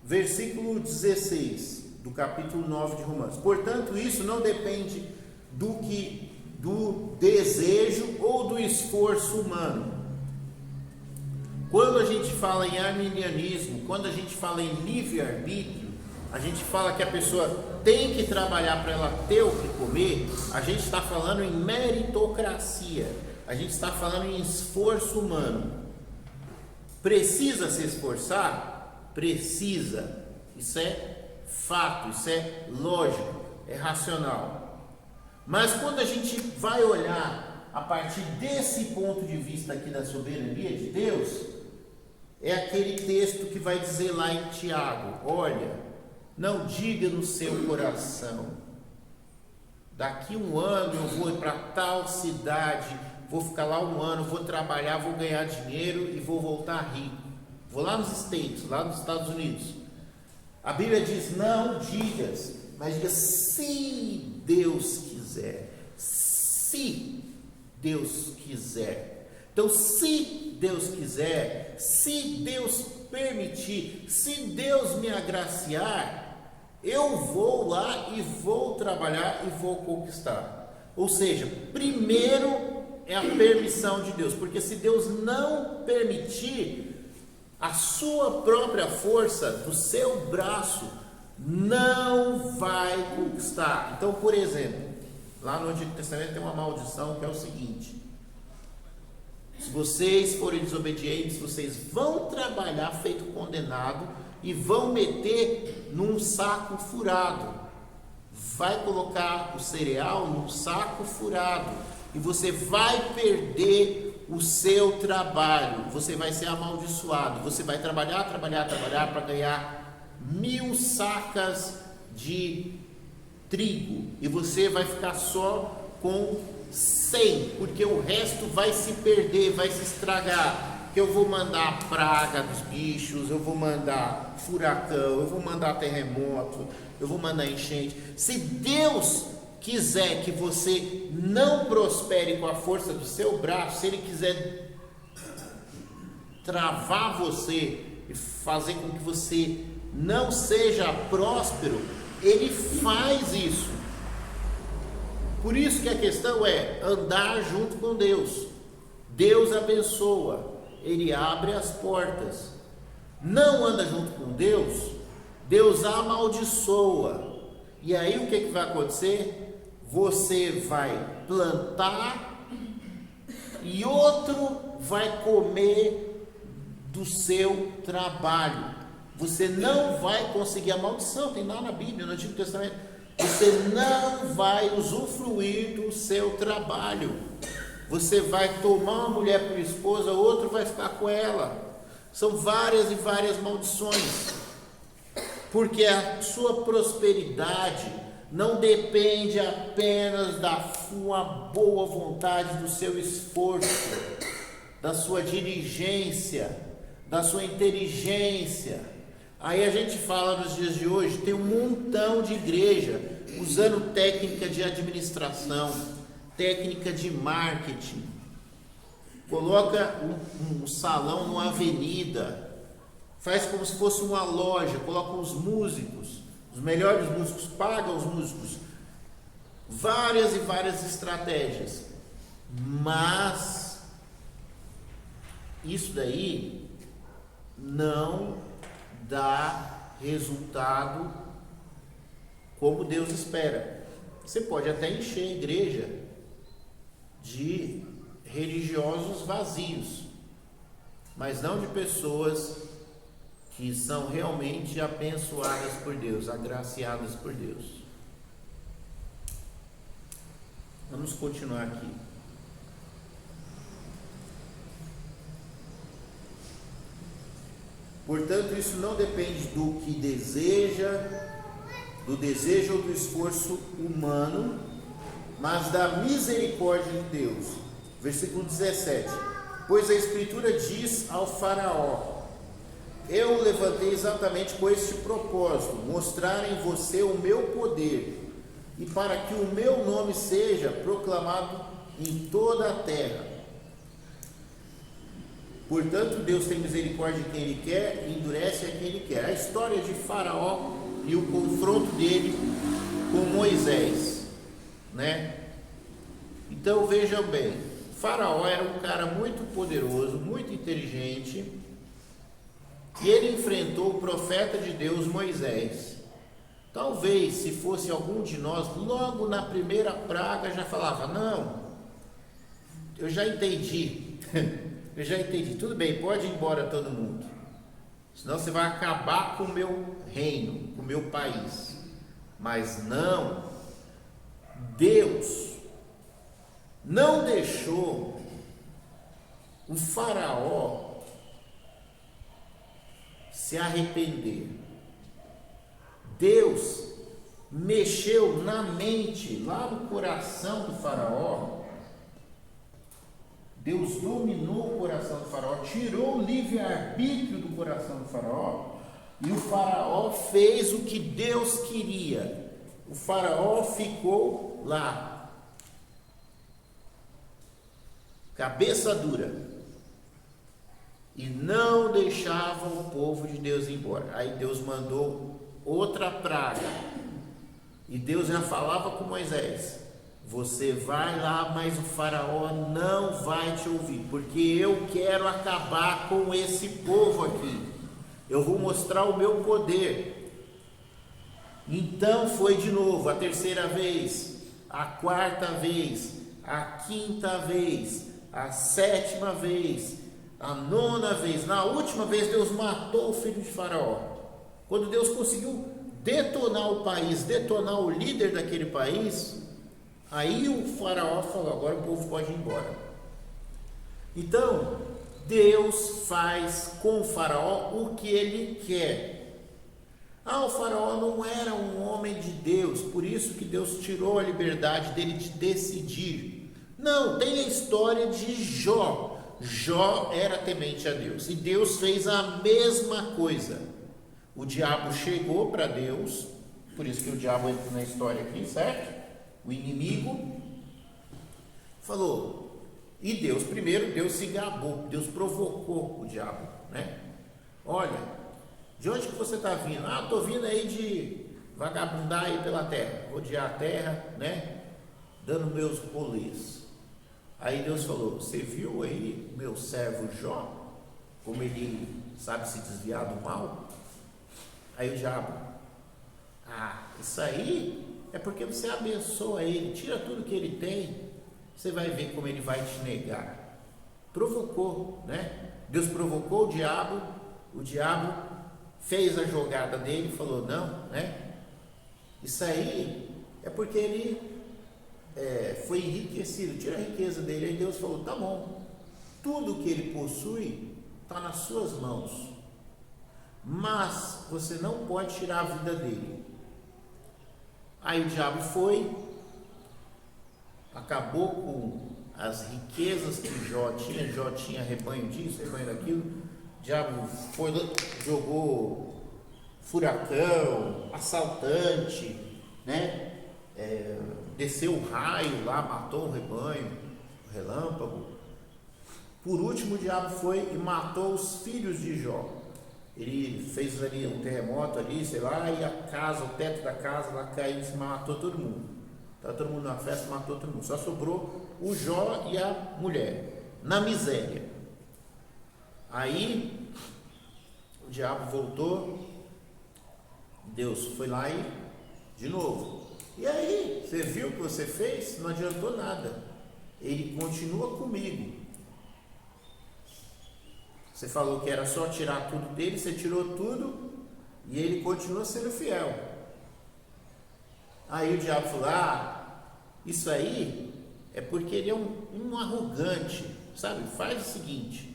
versículo 16 do capítulo 9 de Romanos. Portanto, isso não depende do desejo ou do esforço humano. Quando a gente fala em arminianismo, quando a gente fala em livre-arbítrio, a gente fala que a pessoa tem que trabalhar para ela ter o que comer, a gente está falando em meritocracia, a gente está falando em esforço humano. Precisa se esforçar? Precisa. Isso é fato, isso é lógico, é racional. Mas quando a gente vai olhar a partir desse ponto de vista aqui da soberania de Deus, é aquele texto que vai dizer lá em Tiago: olha, não diga no seu coração, daqui um ano eu vou para tal cidade, vou ficar lá um ano, vou trabalhar, vou ganhar dinheiro e vou voltar rico. Vou lá nos States, lá nos Estados Unidos. A Bíblia diz: não digas, mas diga se Deus quiser. Se Deus quiser. Então, se Deus quiser, se Deus permitir, se Deus me agraciar, eu vou lá e vou trabalhar e vou conquistar. Ou seja, primeiro é a permissão de Deus, porque se Deus não permitir, a sua própria força do seu braço não vai conquistar. Então, por exemplo, lá no Antigo Testamento tem uma maldição que é o seguinte: se vocês forem desobedientes, vocês vão trabalhar feito condenado e vão meter num saco furado. Vai colocar o cereal num saco furado e você vai perder o seu trabalho. Você vai ser amaldiçoado. Você vai trabalhar para ganhar 1000 sacas de trigo e você vai ficar só com 100, porque o resto vai se perder, vai se estragar. Que eu vou mandar praga dos bichos, eu vou mandar furacão, eu vou mandar terremoto, eu vou mandar enchente. Se Deus quiser que você não prospere com a força do seu braço, se Ele quiser travar você e fazer com que você não seja próspero, Ele faz isso. Por isso que a questão é andar junto com Deus. Deus abençoa, Ele abre as portas. Não anda junto com Deus, Deus amaldiçoa. E aí o que vai acontecer? Você vai plantar e outro vai comer do seu trabalho. Você não vai conseguir a maldição, tem lá na Bíblia, no Antigo Testamento. Você não vai usufruir do seu trabalho. Você vai tomar uma mulher por esposa, outro vai ficar com ela. São várias e várias maldições. Porque a sua prosperidade não depende apenas da sua boa vontade, do seu esforço, da sua diligência, da sua inteligência. Aí a gente fala nos dias de hoje, tem um montão de igreja usando técnica de administração, técnica de marketing, coloca um salão numa avenida, faz como se fosse uma loja, coloca os músicos, os melhores músicos, paga os músicos, várias e várias estratégias, mas isso daí não dá resultado como Deus espera. Você pode até encher a igreja de religiosos vazios, mas não de pessoas que são realmente abençoadas por Deus, agraciadas por Deus. Vamos continuar aqui. Portanto, isso não depende do que deseja, do desejo ou do esforço humano, mas da misericórdia de Deus. Versículo 17: pois a Escritura diz ao Faraó: eu o levantei exatamente com este propósito, mostrar em você o meu poder, e para que o meu nome seja proclamado em toda a terra. Portanto, Deus tem misericórdia de quem Ele quer e endurece a quem Ele quer. A história de Faraó e o confronto dele com Moisés, né? Então vejam bem, Faraó era um cara muito poderoso, muito inteligente, e ele enfrentou o profeta de Deus, Moisés. Talvez, se fosse algum de nós, logo na primeira praga já falava: não, eu já entendi, tudo bem, pode ir embora todo mundo, senão você vai acabar com o meu reino, com o meu país. Mas não, Deus não deixou o Faraó se arrepender. Deus mexeu na mente, lá no coração do Faraó. Deus dominou o coração do Faraó, tirou o livre-arbítrio do coração do Faraó, e o Faraó fez o que Deus queria. O Faraó ficou lá, cabeça dura, e não deixava o povo de Deus ir embora. Aí Deus mandou outra praga, e Deus já falava com Moisés: você vai lá, mas o Faraó não vai te ouvir, porque eu quero acabar com esse povo aqui, eu vou mostrar o meu poder. Então foi de novo, a terceira vez, a quarta vez, a quinta vez, a sétima vez, a nona vez. Na última vez Deus matou o filho de Faraó. Quando Deus conseguiu detonar o país, detonar o líder daquele país, aí o Faraó falou: agora o povo pode ir embora. Então Deus faz com o Faraó o que ele quer. O faraó não era um homem de Deus, por isso que Deus tirou a liberdade dele de decidir. Não, tem a história de Jó. Jó era temente a Deus, e Deus fez a mesma coisa. O diabo chegou para Deus, por isso que o diabo entra na história aqui, certo? O inimigo falou, e Deus, primeiro, Deus se gabou, Deus provocou o diabo, né? Olha, de onde que você está vindo? Estou vindo aí de vagabundar aí pela terra, rodear a terra, né? Dando meus rolês. Aí Deus falou, você viu aí meu servo Jó, como ele sabe se desviar do mal? Aí o diabo, isso aí é porque você abençoa ele, tira tudo que ele tem, você vai ver como ele vai te negar. Provocou, né? Deus provocou o diabo fez a jogada dele e falou, não, né? Isso aí é porque ele foi enriquecido, tira a riqueza dele. Aí Deus falou, tá bom, tudo que ele possui está nas suas mãos, mas você não pode tirar a vida dele. Aí o diabo foi, acabou com as riquezas que Jó tinha rebanho disso, rebanho daquilo. O diabo foi, jogou furacão, assaltante, né? Desceu o raio lá, matou o rebanho, o relâmpago. Por último, o diabo foi e matou os filhos de Jó. Ele fez ali um terremoto ali, sei lá, e a casa, o teto da casa lá caiu e matou todo mundo. Estava todo mundo na festa, matou todo mundo. Só sobrou o Jó e a mulher, na miséria. Aí, o diabo voltou, Deus foi lá e, de novo, e aí, você viu o que você fez? Não adiantou nada, ele continua comigo. Você falou que era só tirar tudo dele, você tirou tudo, e ele continua sendo fiel. Aí o diabo falou, isso aí é porque ele é um arrogante, sabe? Faz o seguinte,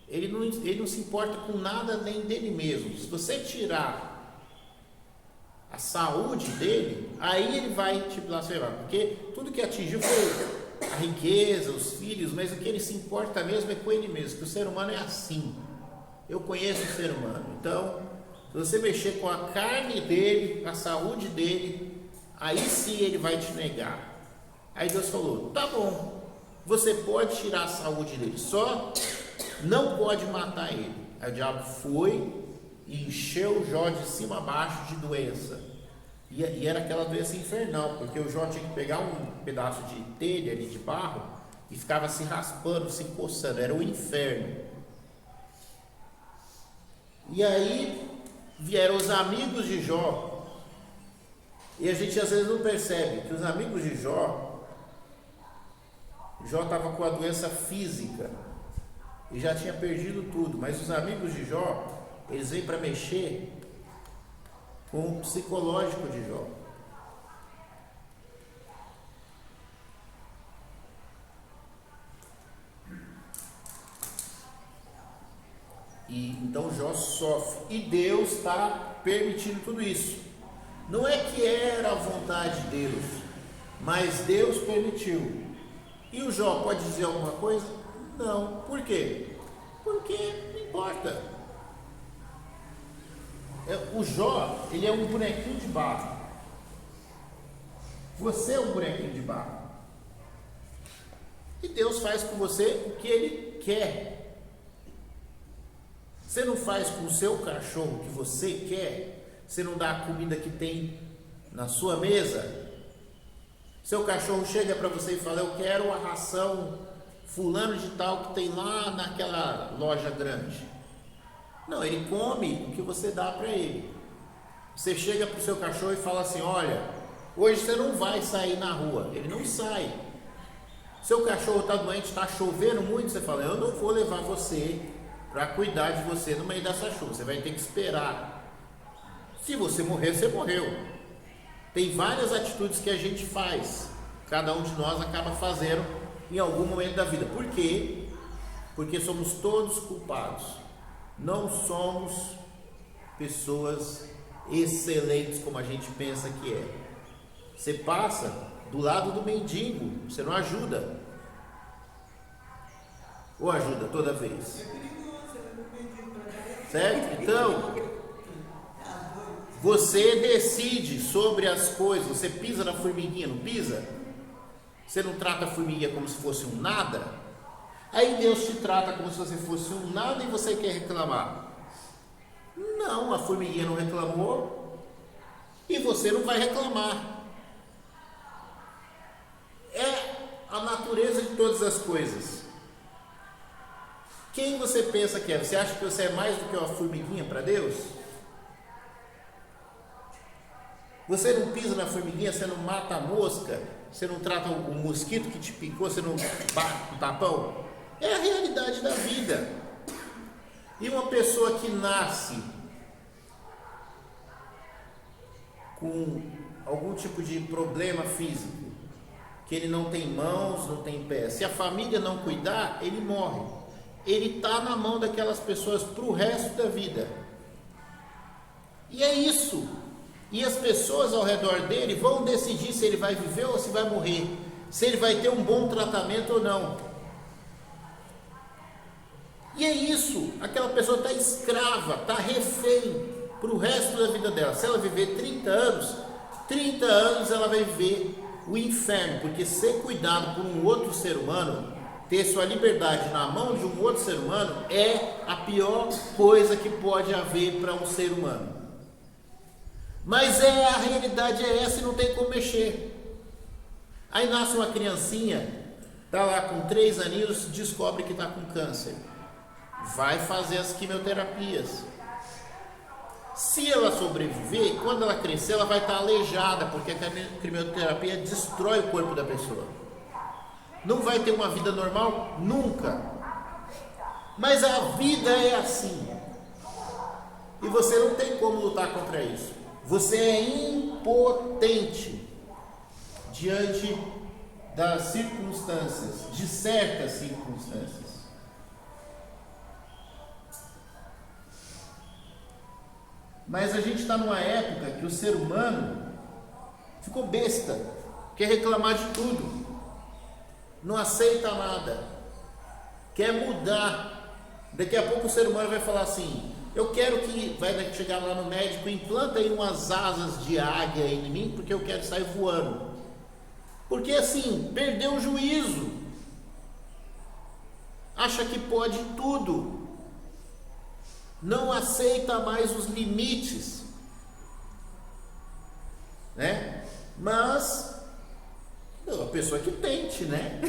ele não se importa com nada nem dele mesmo. Se você tirar a saúde dele, aí ele vai te blasfemar, porque tudo que atingiu foi a riqueza, os filhos, mas o que ele se importa mesmo é com ele mesmo, que o ser humano é assim. Eu conheço o ser humano, então se você mexer com a carne dele, a saúde dele, aí sim ele vai te negar. Aí Deus falou, tá bom, você pode tirar a saúde dele, só não pode matar ele. Aí o diabo foi e encheu Jó de cima a baixo de doença, e era aquela doença infernal, porque o Jó tinha que pegar um pedaço de telha ali, de barro, e ficava se raspando, se coçando, era o inferno. E aí vieram os amigos de Jó, e a gente às vezes não percebe que os amigos de Jó estava com a doença física e já tinha perdido tudo, mas os amigos de Jó, eles vêm para mexer com o psicológico de Jó. E então Jó sofre, e Deus está permitindo tudo isso. Não é que era a vontade de Deus, mas Deus permitiu. E o Jó pode dizer alguma coisa? Não. Por quê? Porque não importa. O Jó, ele é um bonequinho de barro. Você é um bonequinho de barro. E Deus faz com você o que Ele quer. Você não faz com o seu cachorro o que você quer. Você não dá a comida que tem na sua mesa. Seu cachorro chega para você e fala, eu quero a ração fulano de tal que tem lá naquela loja grande. Não, ele come o que você dá para ele. Você chega para o seu cachorro e fala assim, olha, hoje você não vai sair na rua. Ele não sai. Seu cachorro está doente, está chovendo muito, você fala, eu não vou levar você para cuidar de você no meio dessa chuva, você vai ter que esperar. Se você morrer, você morreu. Tem várias atitudes que a gente faz, cada um de nós acaba fazendo em algum momento da vida. Por quê? Porque somos todos culpados. Não somos pessoas excelentes como a gente pensa que é. Você passa do lado do mendigo, você não ajuda. Ou ajuda toda vez? É perigoso, eu não pedi para dar. Certo? Então, você decide sobre as coisas. Você pisa na formiguinha, não pisa? Você não trata a formiguinha como se fosse um nada? Aí Deus te trata como se você fosse um nada e você quer reclamar. Não, a formiguinha não reclamou e você não vai reclamar. É a natureza de todas as coisas. Quem você pensa que é? Você acha que você é mais do que uma formiguinha para Deus? Você não pisa na formiguinha, você não mata a mosca, você não trata o mosquito que te picou, você não bate com o tapão? É a realidade da vida. E uma pessoa que nasce com algum tipo de problema físico, que ele não tem mãos, não tem pés, se a família não cuidar, ele morre. Ele está na mão daquelas pessoas para o resto da vida. E é isso. E as pessoas ao redor dele vão decidir se ele vai viver ou se vai morrer, se ele vai ter um bom tratamento ou não. E é isso. Aquela pessoa está escrava, está refém para o resto da vida dela. Se ela viver 30 anos ela vai viver o inferno, porque ser cuidado por um outro ser humano, ter sua liberdade na mão de um outro ser humano, é a pior coisa que pode haver para um ser humano. Mas a realidade é essa e não tem como mexer. Aí nasce uma criancinha, está lá com 3 aninhos, descobre que está com câncer. Vai fazer as quimioterapias. Se ela sobreviver, quando ela crescer, ela vai estar aleijada, porque a quimioterapia destrói o corpo da pessoa. Não vai ter uma vida normal? Nunca. Mas a vida é assim. E você não tem como lutar contra isso. Você é impotente diante das circunstâncias, de certas circunstâncias. Mas a gente está numa época que o ser humano ficou besta, quer reclamar de tudo, não aceita nada, quer mudar. Daqui a pouco o ser humano vai falar assim: eu quero que, vai chegar lá no médico, implanta aí umas asas de águia em mim, porque eu quero sair voando. Porque assim, perdeu o juízo, acha que pode tudo, não aceita mais os limites, né? Mas a pessoa que tente, né?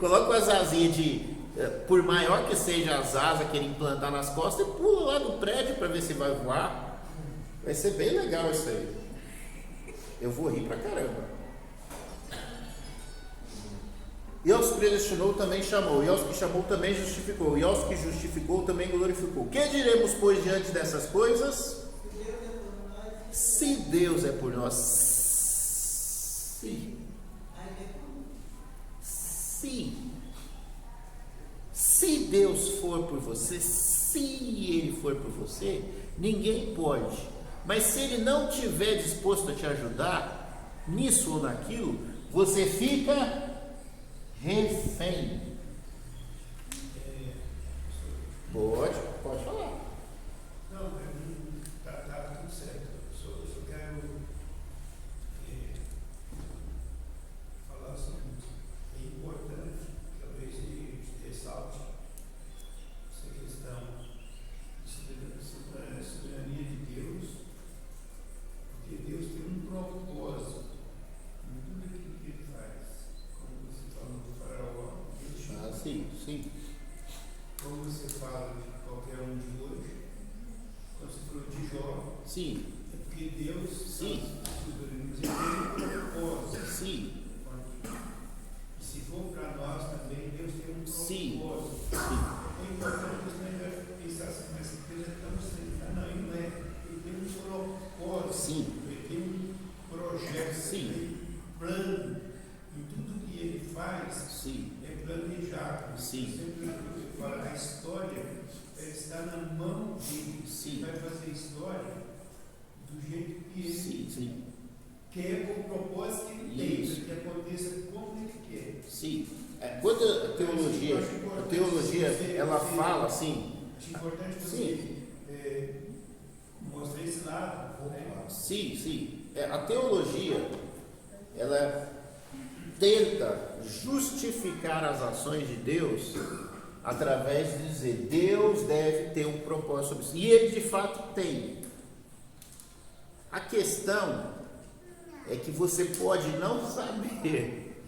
Coloca as asinhas por maior que seja as asas que ele implantar nas costas, e pula lá do prédio para ver se vai voar. Vai ser bem legal isso aí. Eu vou rir pra caramba. E aos que predestinou também chamou, e aos que chamou também justificou, e aos que justificou também glorificou. Que diremos, pois, diante dessas coisas? Se Deus é por nós, se Deus for por você, se Ele for por você, ninguém pode. Mas se Ele não estiver disposto a te ajudar nisso ou naquilo, você fica refém. Pode falar. Não, tá tudo certo. Eu só quero falar o seguinte: é importante, talvez, ressalte essa questão de soberania de Deus, porque Deus tem um propósito em tudo aquilo que Ele faz. Como você falou do faraó, Sim. Como você fala de qualquer um de hoje, quando você falou de Jó, Sim. é porque Deus, Sim. soberano, tem um propósito. Sim. E se for para nós também, Deus tem um propósito. Sim. É importante você não pensar assim, mas Deus é tão simples. Não, Ele não é. Ele tem um propósito. Sim. Ele tem um projeto. Sim. Ele tem um plano. E tudo que Ele faz Sim. é planejado. Sim. Sempre eu falo, a história está na mão dele. Sim. Ele vai fazer história do jeito que ele Sim. quer, com o propósito que ele tem, Isso. que aconteça como ele quer. Sim. Quando a teologia, ela fala assim. Acho importante você Sim. mostrar esse lado. Sim. A teologia, ela tenta justificar as ações de Deus através de dizer Deus deve ter um propósito sobre isso. E ele de fato tem. A questão é que você pode não saber.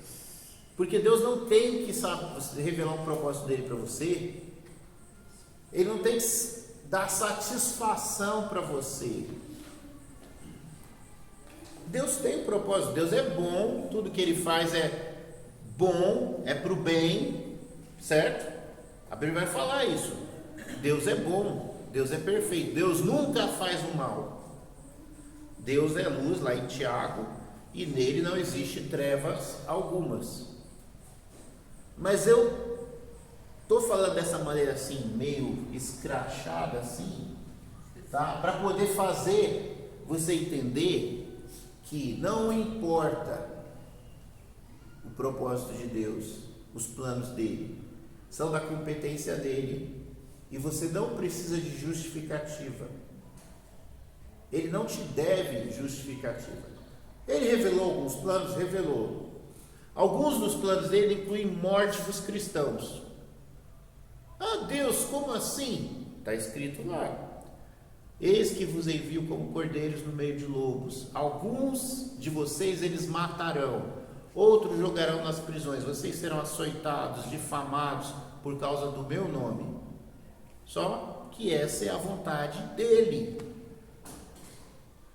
Porque Deus não tem que revelar um propósito dele para você. Ele não tem que dar satisfação para você. Deus tem um propósito. Deus é bom. Tudo que ele faz é bom, é para o bem, certo? A Bíblia vai falar isso. Deus é bom, Deus é perfeito. Deus nunca faz o mal. Deus é luz, lá em Tiago, e nele não existe trevas algumas. Mas eu estou falando dessa maneira assim, meio escrachada assim, tá? Para poder fazer você entender que não importa o propósito de Deus, os planos dele, são da competência dele, e você não precisa de justificativa. Ele não te deve justificativa. Ele revelou alguns planos? Revelou. Alguns dos planos dele incluem morte dos cristãos. Ah, Deus, como assim? Está escrito lá. Eis que vos envio como cordeiros no meio de lobos. Alguns de vocês eles matarão, outros jogarão nas prisões. Vocês serão açoitados, difamados por causa do meu nome. Só que essa é a vontade dele.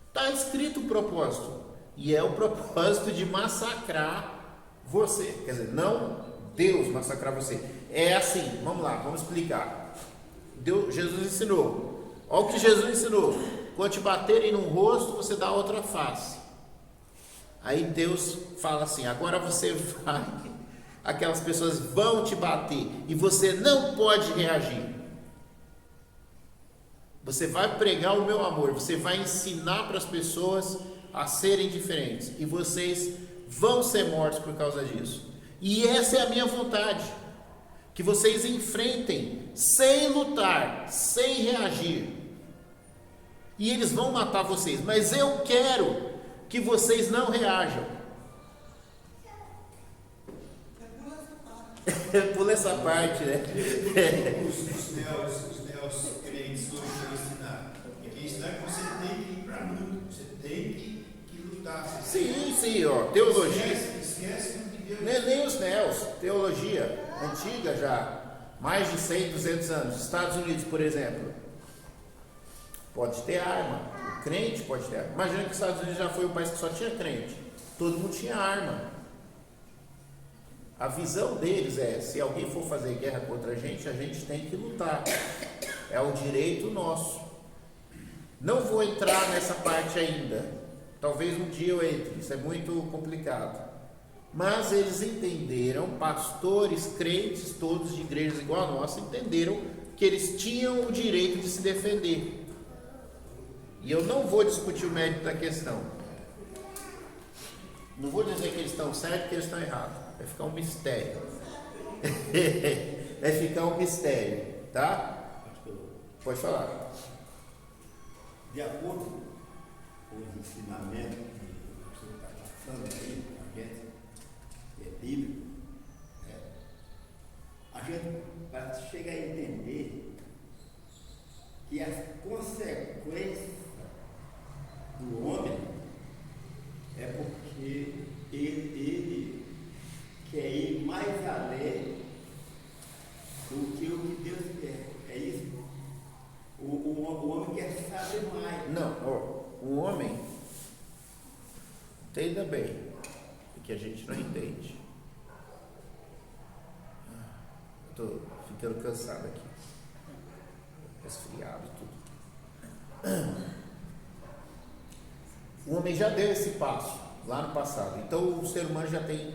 Está escrito o propósito. E é o propósito de massacrar você. Quer dizer, não Deus massacrar você. É assim, vamos lá, vamos explicar. Jesus ensinou. Olha o que Jesus ensinou. Quando te baterem no rosto, você dá outra face. Aí Deus fala assim, agora você vai, aquelas pessoas vão te bater e você não pode reagir. Você vai pregar o meu amor, você vai ensinar para as pessoas a serem diferentes e vocês vão ser mortos por causa disso. E essa é a minha vontade, que vocês enfrentem sem lutar, sem reagir. E eles vão matar vocês, mas eu quero que vocês não reajam. Pula essa parte, né? Os neos crentes hoje vão ensinar. Porque ensinar que você tem que ir para a luta, você tem que lutar. Sim, ó, teologia. Esquece do que Deus. Nem os neos, teologia antiga já, mais de 100, 200 anos. Estados Unidos, por exemplo, pode ter arma, o crente pode ter arma. Imagina que os Estados Unidos já foi um país que só tinha crente, todo mundo tinha arma. A visão deles é, se alguém for fazer guerra contra a gente tem que lutar, é o direito nosso. Não vou entrar nessa parte ainda, talvez um dia eu entre, isso é muito complicado. Mas eles entenderam, pastores, crentes, todos de igrejas igual a nossa, entenderam que eles tinham o direito de se defender. E eu não vou discutir o mérito da questão. Não vou dizer que eles estão certos e que eles estão errados. Vai ficar um mistério. Vai ficar um mistério, tá? Pode falar. De acordo com os ensinamentos que você está passando aí, a gente, que é bíblico, né? A gente vai chegar a entender que as consequências do homem é porque ele quer ir mais além do que o que Deus quer. É isso. O homem quer saber mais. Não, o homem, entenda bem, que a gente não entende. Estou ficando cansado aqui, resfriado, tudo. O homem já deu esse passo lá no passado, então o ser humano já tem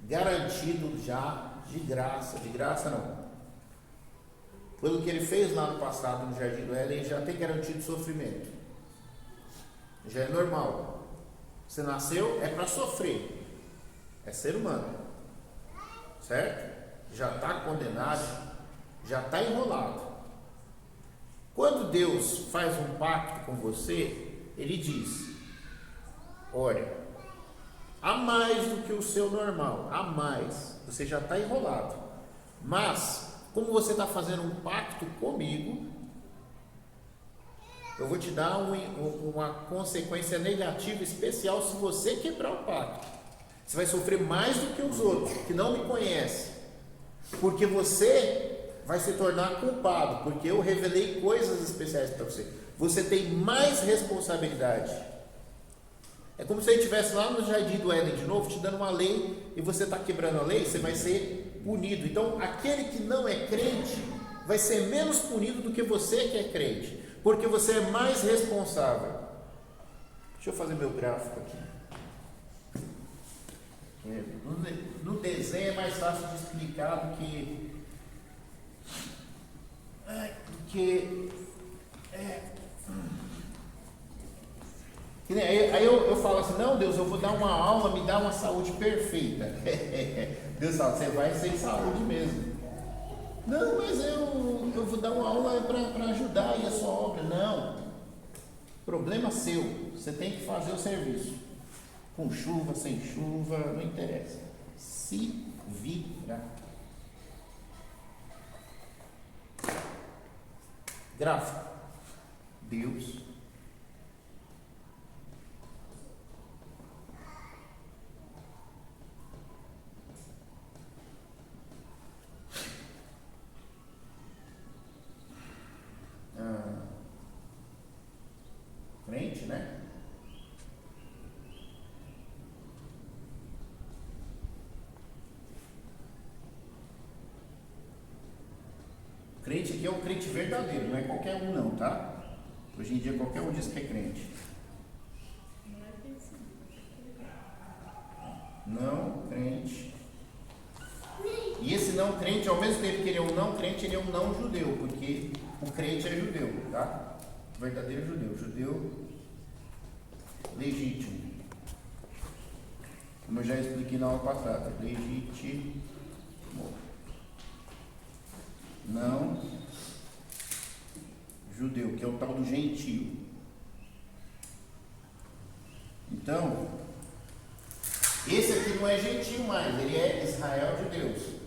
garantido já de graça não, pelo que ele fez lá no passado no Jardim do Éden, já tem garantido sofrimento. já é normal. Você nasceu é para sofrer, é ser humano, certo? Já está condenado, já está enrolado. Quando Deus faz um pacto com você, Ele diz: olha, há mais do que o seu normal, há mais, você já está enrolado, mas como você está fazendo um pacto comigo, eu vou te dar uma consequência negativa especial se você quebrar o pacto. Você vai sofrer mais do que os outros que não me conhecem, porque você vai se tornar culpado, porque eu revelei coisas especiais para você. Você tem mais responsabilidade. É como se ele estivesse lá no Jardim do Éden de novo, te dando uma lei, e você está quebrando a lei, você vai ser punido. Então, aquele que não é crente vai ser menos punido do que você que é crente, porque você é mais responsável. Deixa eu fazer meu gráfico aqui. No desenho é mais fácil de explicar do que aí eu falo assim: não, Deus, eu vou dar uma aula, me dá uma saúde perfeita. Deus fala: você vai sem saúde mesmo. Não, mas eu vou dar uma aula para ajudar aí a sua obra. Não, problema seu, você tem que fazer o serviço, com chuva, sem chuva, não interessa, se vira. Gráfico: Deus crente, né? Crente aqui é um crente verdadeiro, não é qualquer um não, tá? Hoje em dia qualquer um diz que é crente. Não crente. E esse não crente, ao mesmo tempo que ele é um não crente, ele é um não judeu, porque o crente é judeu, tá? Verdadeiro judeu legítimo. Como eu já expliquei na aula passada, legítimo. Não judeu, que é o tal do gentio. Então, esse aqui não é gentio mais, ele é Israel de Deus.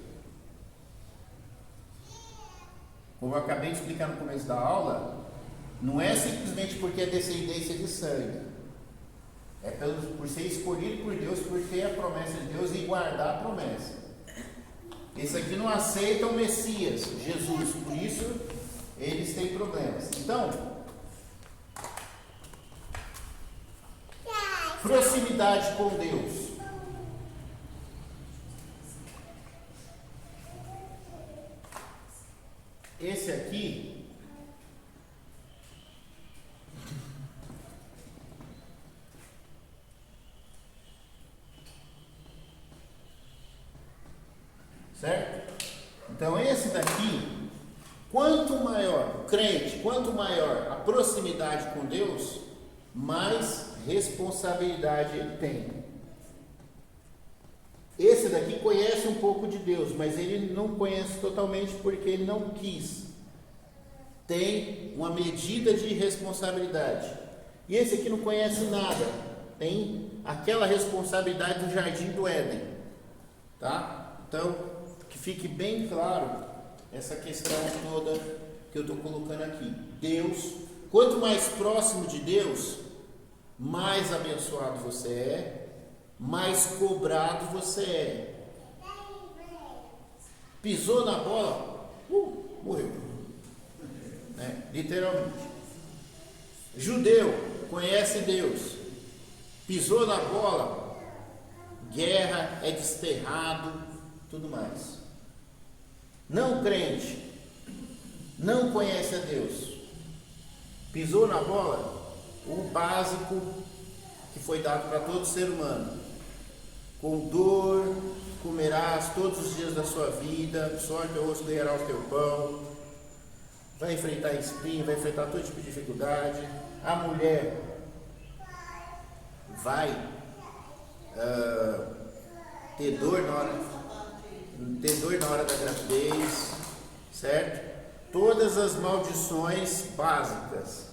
Como eu acabei de explicar no começo da aula, não é simplesmente porque é descendência de sangue, é por ser escolhido por Deus, por ter a promessa de Deus e guardar a promessa. Esse aqui não aceita o Messias, Jesus, por isso eles têm problemas. Então, proximidade com Deus. Esse aqui certo? Então esse daqui, quanto maior, crente, quanto maior a proximidade com Deus, mais responsabilidade ele tem. Esse daqui conhece um pouco de Deus, mas ele não conhece totalmente porque ele não quis. Tem uma medida de responsabilidade. E esse aqui não conhece nada. Tem aquela responsabilidade do Jardim do Éden. Tá? Então, que fique bem claro essa questão toda que eu estou colocando aqui. Deus, quanto mais próximo de Deus, mais abençoado você é, mais cobrado você é. Pisou na bola, morreu. Literalmente. Judeu, conhece Deus. Pisou na bola, guerra, é desterrado, tudo mais. Não crente, não conhece a Deus. Pisou na bola, o básico que foi dado para todo ser humano. Com dor comerás todos os dias da sua vida, suor teu rosto ganhará o teu pão. Vai enfrentar espinho, vai enfrentar todo tipo de dificuldade. A mulher vai ter dor na hora da gravidez, certo? Todas as maldições básicas.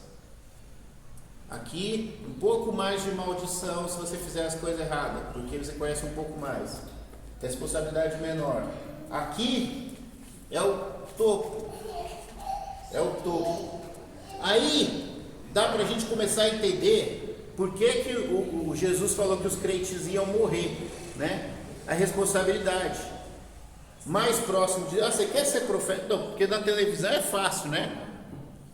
Aqui, um pouco mais de maldição se você fizer as coisas erradas, porque você conhece um pouco mais. Responsabilidade menor. Aqui é o topo. É o topo. Aí dá para a gente começar a entender por que o Jesus falou que os crentes iam morrer, né? A responsabilidade. Mais próximo de... você quer ser profeta? Não, porque na televisão é fácil, né?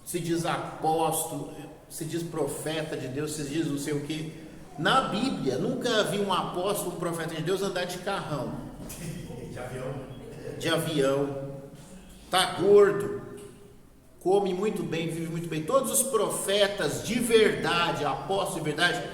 Se diz apóstolo, se diz profeta de Deus, se diz não sei o que. Na Bíblia, nunca vi um apóstolo, um profeta de Deus andar de carrão. De avião. Tá gordo. Come muito bem, vive muito bem. Todos os profetas de verdade, apóstolos de verdade,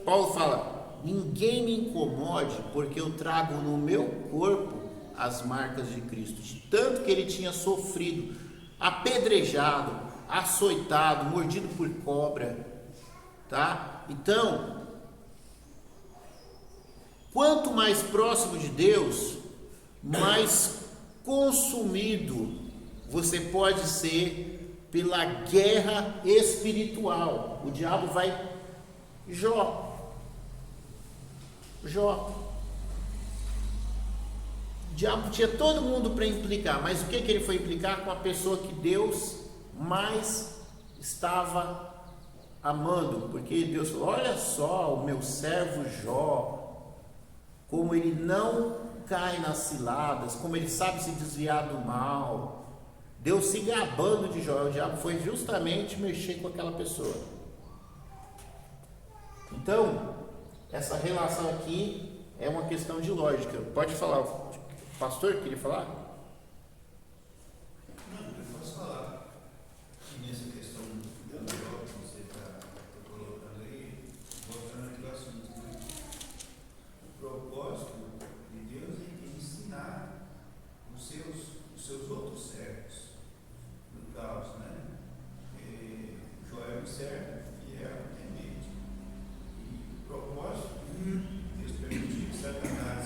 Paulo fala: ninguém me incomode, porque eu trago no meu corpo as marcas de Cristo. De tanto que ele tinha sofrido, apedrejado, açoitado, mordido por cobra, tá? Então, quanto mais próximo de Deus, mais consumido você pode ser pela guerra espiritual. O diabo vai... Jó. O diabo tinha todo mundo para implicar, mas o que ele foi implicar? Com a pessoa que Deus mais estava amando, porque Deus falou: olha só o meu servo Jó, como ele não cai nas ciladas, como ele sabe se desviar do mal. Deus se gabando de Jó. O diabo foi justamente mexer com aquela pessoa. Então, essa relação aqui é uma questão de lógica. Pode falar. O pastor queria falar? Não, eu posso falar. E nessa questão do Jó que você está colocando aí, voltando aqui ao assunto, o propósito de Deus é ensinar os seus outros servos no caos, né? Jó é um servo fiel, temente. E o propósito que Deus permitiu que Satanás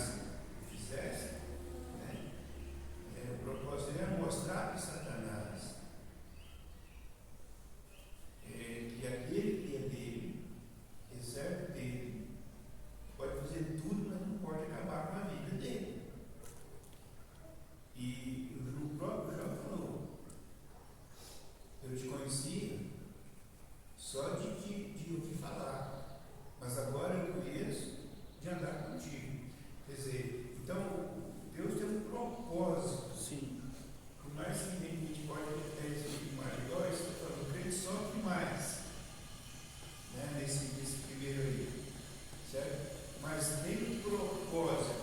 fizesse, né? O propósito dele é mostrar para Satanás que aquele que é dele, que é servo dele, pode fazer tudo, mas não pode acabar com a vida dele. E o próprio Jó falou: eu te conhecia só de ouvir falar, mas agora eu conheço de andar contigo. Quer dizer, então Deus tem um propósito. Sim. Por mais que a gente pode ter esse mais igual, o crente sofre mais, né, nesse primeiro aí, certo? Mas tem um propósito.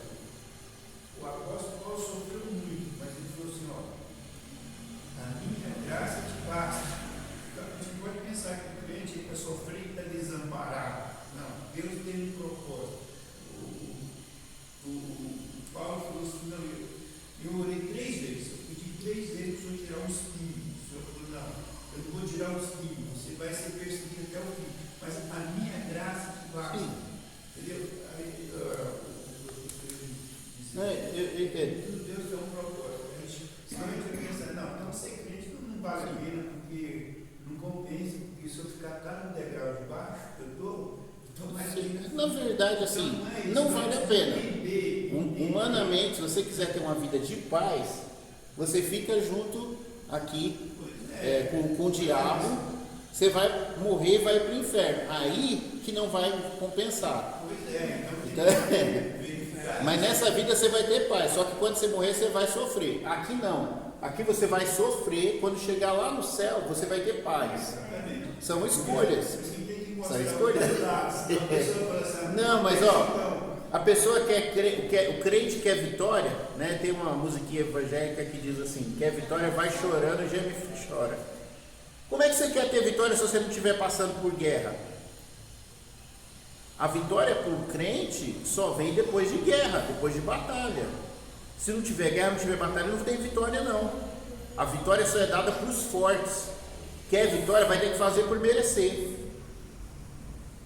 O apóstolo Paulo sofreu muito, mas ele falou assim: ó, a minha graça te basta. Então a gente pode pensar que o crente está sofrendo e está desamparado. Não, Deus tem um propósito. O Paulo falou assim: não, eu orei 3 vezes, eu pedi 3 vezes para o senhor tirar um espinho. O senhor falou: não, eu não vou tirar um espinho, você vai ser perseguido até o fim, mas a minha graça te basta. Entendeu? Deus tem um propósito. Senão a gente pensa: não, ser crente não vale a pena, porque não compensa, porque se eu ficar no degrau de baixo, eu estou mais. Na verdade, assim, não vale a pena. Humanamente, se você quiser ter uma vida de paz, você fica junto aqui com o diabo, você vai morrer e vai para o inferno. Aí que não vai compensar. Então, mas nessa vida você vai ter paz, só que quando você morrer você vai sofrer. Aqui não. Aqui você vai sofrer, quando chegar lá no céu você vai ter paz. São escolhas. São escolhas. Não, mas a pessoa o crente quer vitória, né? Tem uma musiquinha evangélica que diz assim: quer vitória, vai chorando, geme e chora. Como é que você quer ter vitória se você não estiver passando por guerra? A vitória para o crente só vem depois de guerra, depois de batalha. Se não tiver guerra, não tiver batalha, não tem vitória não. A vitória só é dada para os fortes. Quer vitória, vai ter que fazer por merecer.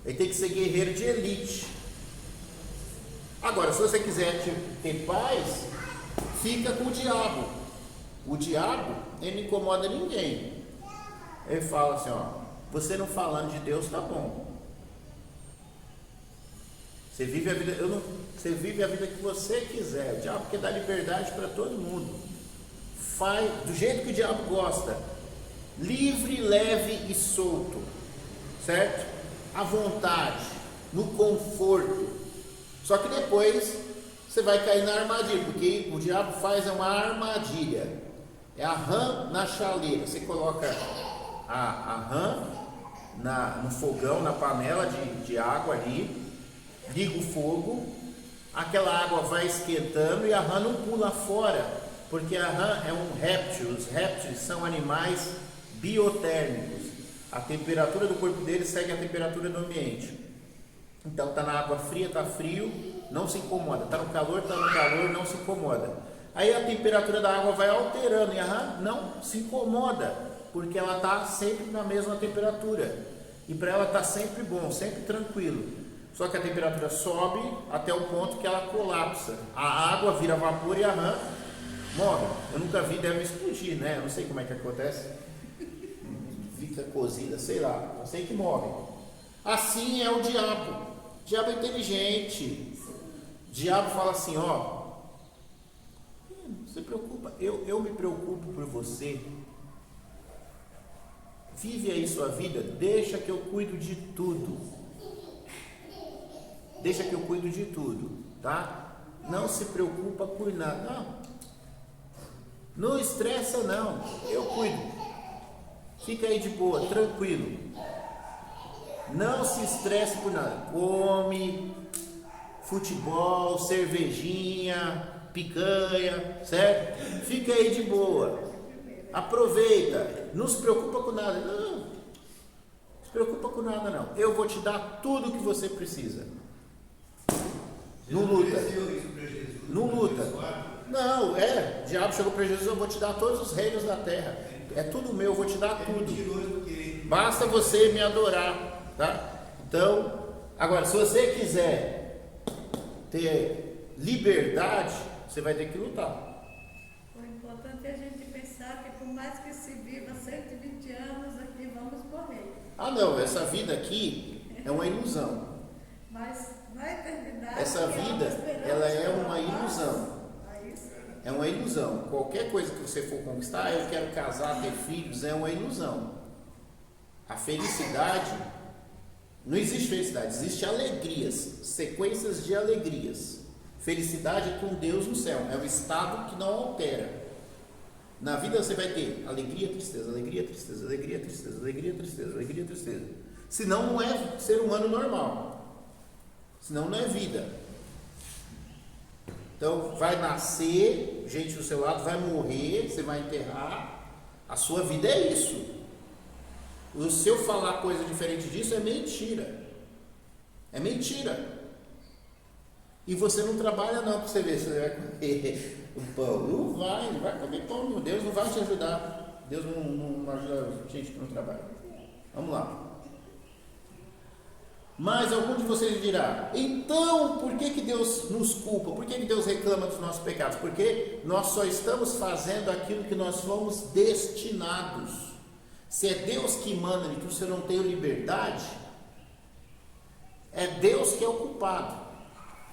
Ele tem que ser guerreiro de elite. Agora, se você quiser ter paz, fica com o diabo. O diabo, ele não incomoda ninguém. Ele fala assim, ó, você não falando de Deus, tá bom. Você vive a vida, você vive a vida que você quiser. O diabo quer dar liberdade para todo mundo. Faz do jeito que o diabo gosta. Livre, leve e solto. Certo? À vontade, no conforto. Só que depois você vai cair na armadilha, porque o diabo faz uma armadilha. É a rã na chaleira. Você coloca a rã no fogão, na panela de água ali, liga o fogo, aquela água vai esquentando e a rã não pula fora, porque a rã é um réptil. Os répteis são animais biotérmicos. A temperatura do corpo deles segue a temperatura do ambiente. Então está na água fria, está frio, não se incomoda. Está no calor, não se incomoda. Aí a temperatura da água vai alterando e a rã não se incomoda, porque ela está sempre na mesma temperatura. E para ela está sempre bom, sempre tranquilo. Só que a temperatura sobe até o ponto que ela colapsa. A água vira vapor e a rã morre. Eu nunca vi, deve explodir, né? Eu não sei como é que acontece. Fica cozida, sei lá. Eu sei que morre. Assim é o diabo. O diabo é inteligente. O diabo fala assim, ó, você preocupa, eu me preocupo por você. Vive aí sua vida, deixa que eu cuido de tudo. Deixa que eu cuido de tudo, tá? Não se preocupa por nada. Não estressa não, eu cuido. Fica aí de boa, tranquilo. Não se estresse por nada. Come, futebol, cervejinha, picanha, certo? Fica aí de boa. Aproveita. Não se preocupa com nada. Não se preocupa com nada não. Eu vou te dar tudo o que você precisa. Não luta. Não luta. Não, o diabo chegou para Jesus, eu vou te dar todos os reinos da terra. É tudo meu, eu vou te dar tudo. Basta você me adorar, tá? Então, agora, se você quiser ter liberdade, você vai ter que lutar. O importante é a gente pensar que por mais que se viva 120 anos aqui, vamos morrer. Ah não, essa vida aqui é uma ilusão. Mas na eternidade, Essa vida, ela é uma ilusão. É uma ilusão. Qualquer coisa que você for conquistar, eu quero casar, ter filhos, é uma ilusão. A felicidade, não existe felicidade, existe alegrias, sequências de alegrias. Felicidade é com Deus no céu, é um estado que não altera. Na vida você vai ter alegria, tristeza, alegria, tristeza, alegria, tristeza, alegria, tristeza, alegria, tristeza. Senão não é ser humano normal. Senão não é vida. Então vai nascer, gente do seu lado, vai morrer, você vai enterrar. A sua vida é isso. Se eu falar coisa diferente disso, é mentira. É mentira. E você não trabalha não para você ver se você vai comer o pão. Não vai comer pão nenhum. Deus não vai te ajudar. Deus não ajuda a gente que não trabalha. Vamos lá. Mas algum de vocês dirá, então por que Deus nos culpa? Por que Deus reclama dos nossos pecados? Porque nós só estamos fazendo aquilo que nós fomos destinados. Se é Deus que manda em tudo, você não tem liberdade, é Deus que é o culpado.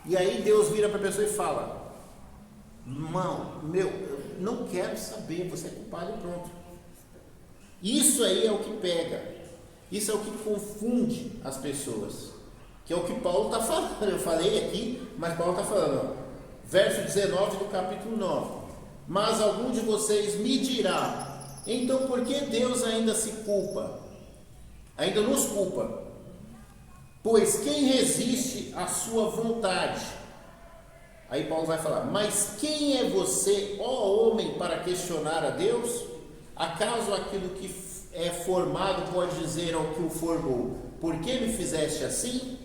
E aí Deus vira para a pessoa e fala, irmão, eu não quero saber, você é culpado e pronto. Isso aí é o que pega. Isso é o que confunde as pessoas, que é o que Paulo está falando. Eu falei aqui, mas Paulo está falando, ó, verso 19 do capítulo 9. Mas algum de vocês me dirá, então por que Deus ainda se culpa? Ainda nos culpa? Pois quem resiste à sua vontade? Aí Paulo vai falar, mas quem é você, ó homem, para questionar a Deus? Acaso aquilo que é formado pode dizer ao que o formou, por que me fizeste assim?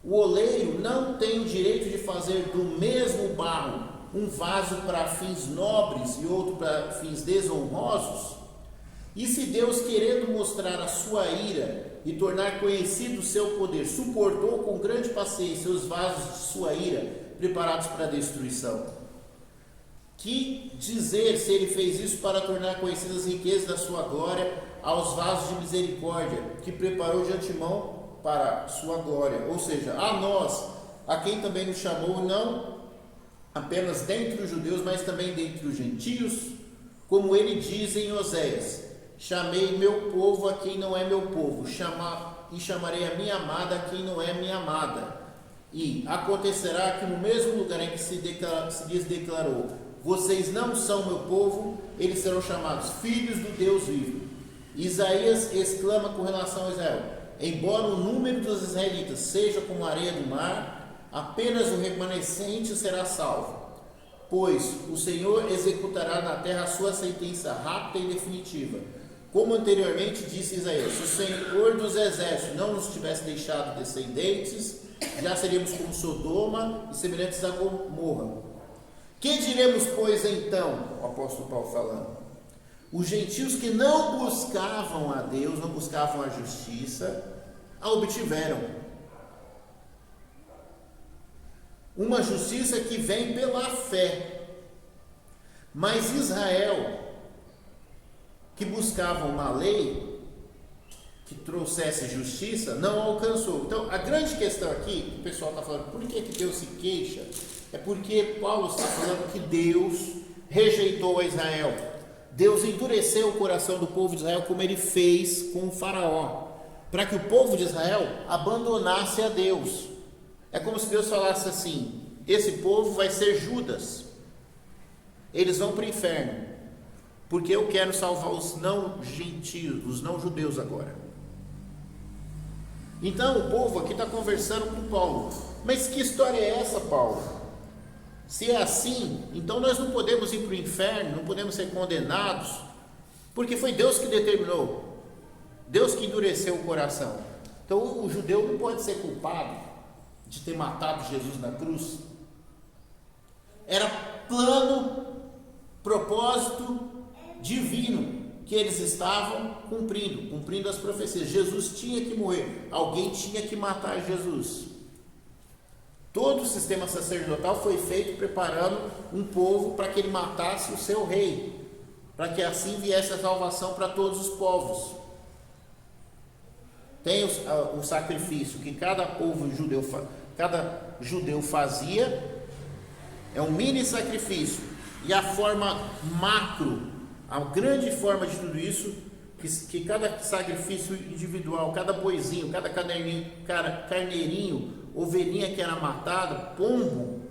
O oleiro não tem o direito de fazer do mesmo barro um vaso para fins nobres e outro para fins desonrosos? E se Deus, querendo mostrar a sua ira e tornar conhecido o seu poder, suportou com grande paciência os vasos de sua ira, preparados para a destruição, que dizer se ele fez isso para tornar conhecidas as riquezas da sua glória aos vasos de misericórdia, que preparou de antemão para sua glória, ou seja, a nós, a quem também nos chamou, não apenas dentre os judeus, mas também dentre os gentios, como ele diz em Oséias: chamei meu povo a quem não é meu povo, e chamarei a minha amada a quem não é minha amada. E acontecerá que no mesmo lugar em que se lhes declarou: vocês não são meu povo, eles serão chamados filhos do Deus vivo. Isaías exclama com relação a Israel: embora o número dos israelitas seja como a areia do mar, apenas o remanescente será salvo, pois o Senhor executará na terra a sua sentença rápida e definitiva. Como anteriormente disse Isaías: se o Senhor dos exércitos não nos tivesse deixado descendentes, já seríamos como Sodoma e semelhantes a Gomorra. Que diremos, pois, então? O apóstolo Paulo falando: os gentios que não buscavam a Deus, não buscavam a justiça, a obtiveram. Uma justiça que vem pela fé. Mas Israel, que buscava uma lei que trouxesse justiça, não alcançou. Então, a grande questão aqui, o pessoal está falando, por que Deus se queixa? É porque Paulo está falando que Deus rejeitou a Israel. Deus endureceu o coração do povo de Israel, como ele fez com o faraó, para que o povo de Israel abandonasse a Deus. É como se Deus falasse assim: esse povo vai ser Judas, eles vão para o inferno, porque eu quero salvar os não gentios, os não judeus agora. Então o povo aqui está conversando com Paulo: mas que história é essa, Paulo? Se é assim, então nós não podemos ir para o inferno, não podemos ser condenados, porque foi Deus que determinou, Deus que endureceu o coração. Então o judeu não pode ser culpado de ter matado Jesus na cruz. Era plano, propósito divino que eles estavam cumprindo as profecias. Jesus tinha que morrer, alguém tinha que matar Jesus. Todo o sistema sacerdotal foi feito preparando um povo para que ele matasse o seu rei, para que assim viesse a salvação para todos os povos. Tem o sacrifício que cada judeu fazia, é um mini sacrifício, e a forma macro, a grande forma de tudo isso, que cada sacrifício individual, cada boizinho, cada carneirinho, ovelhinha que era matada, pombo,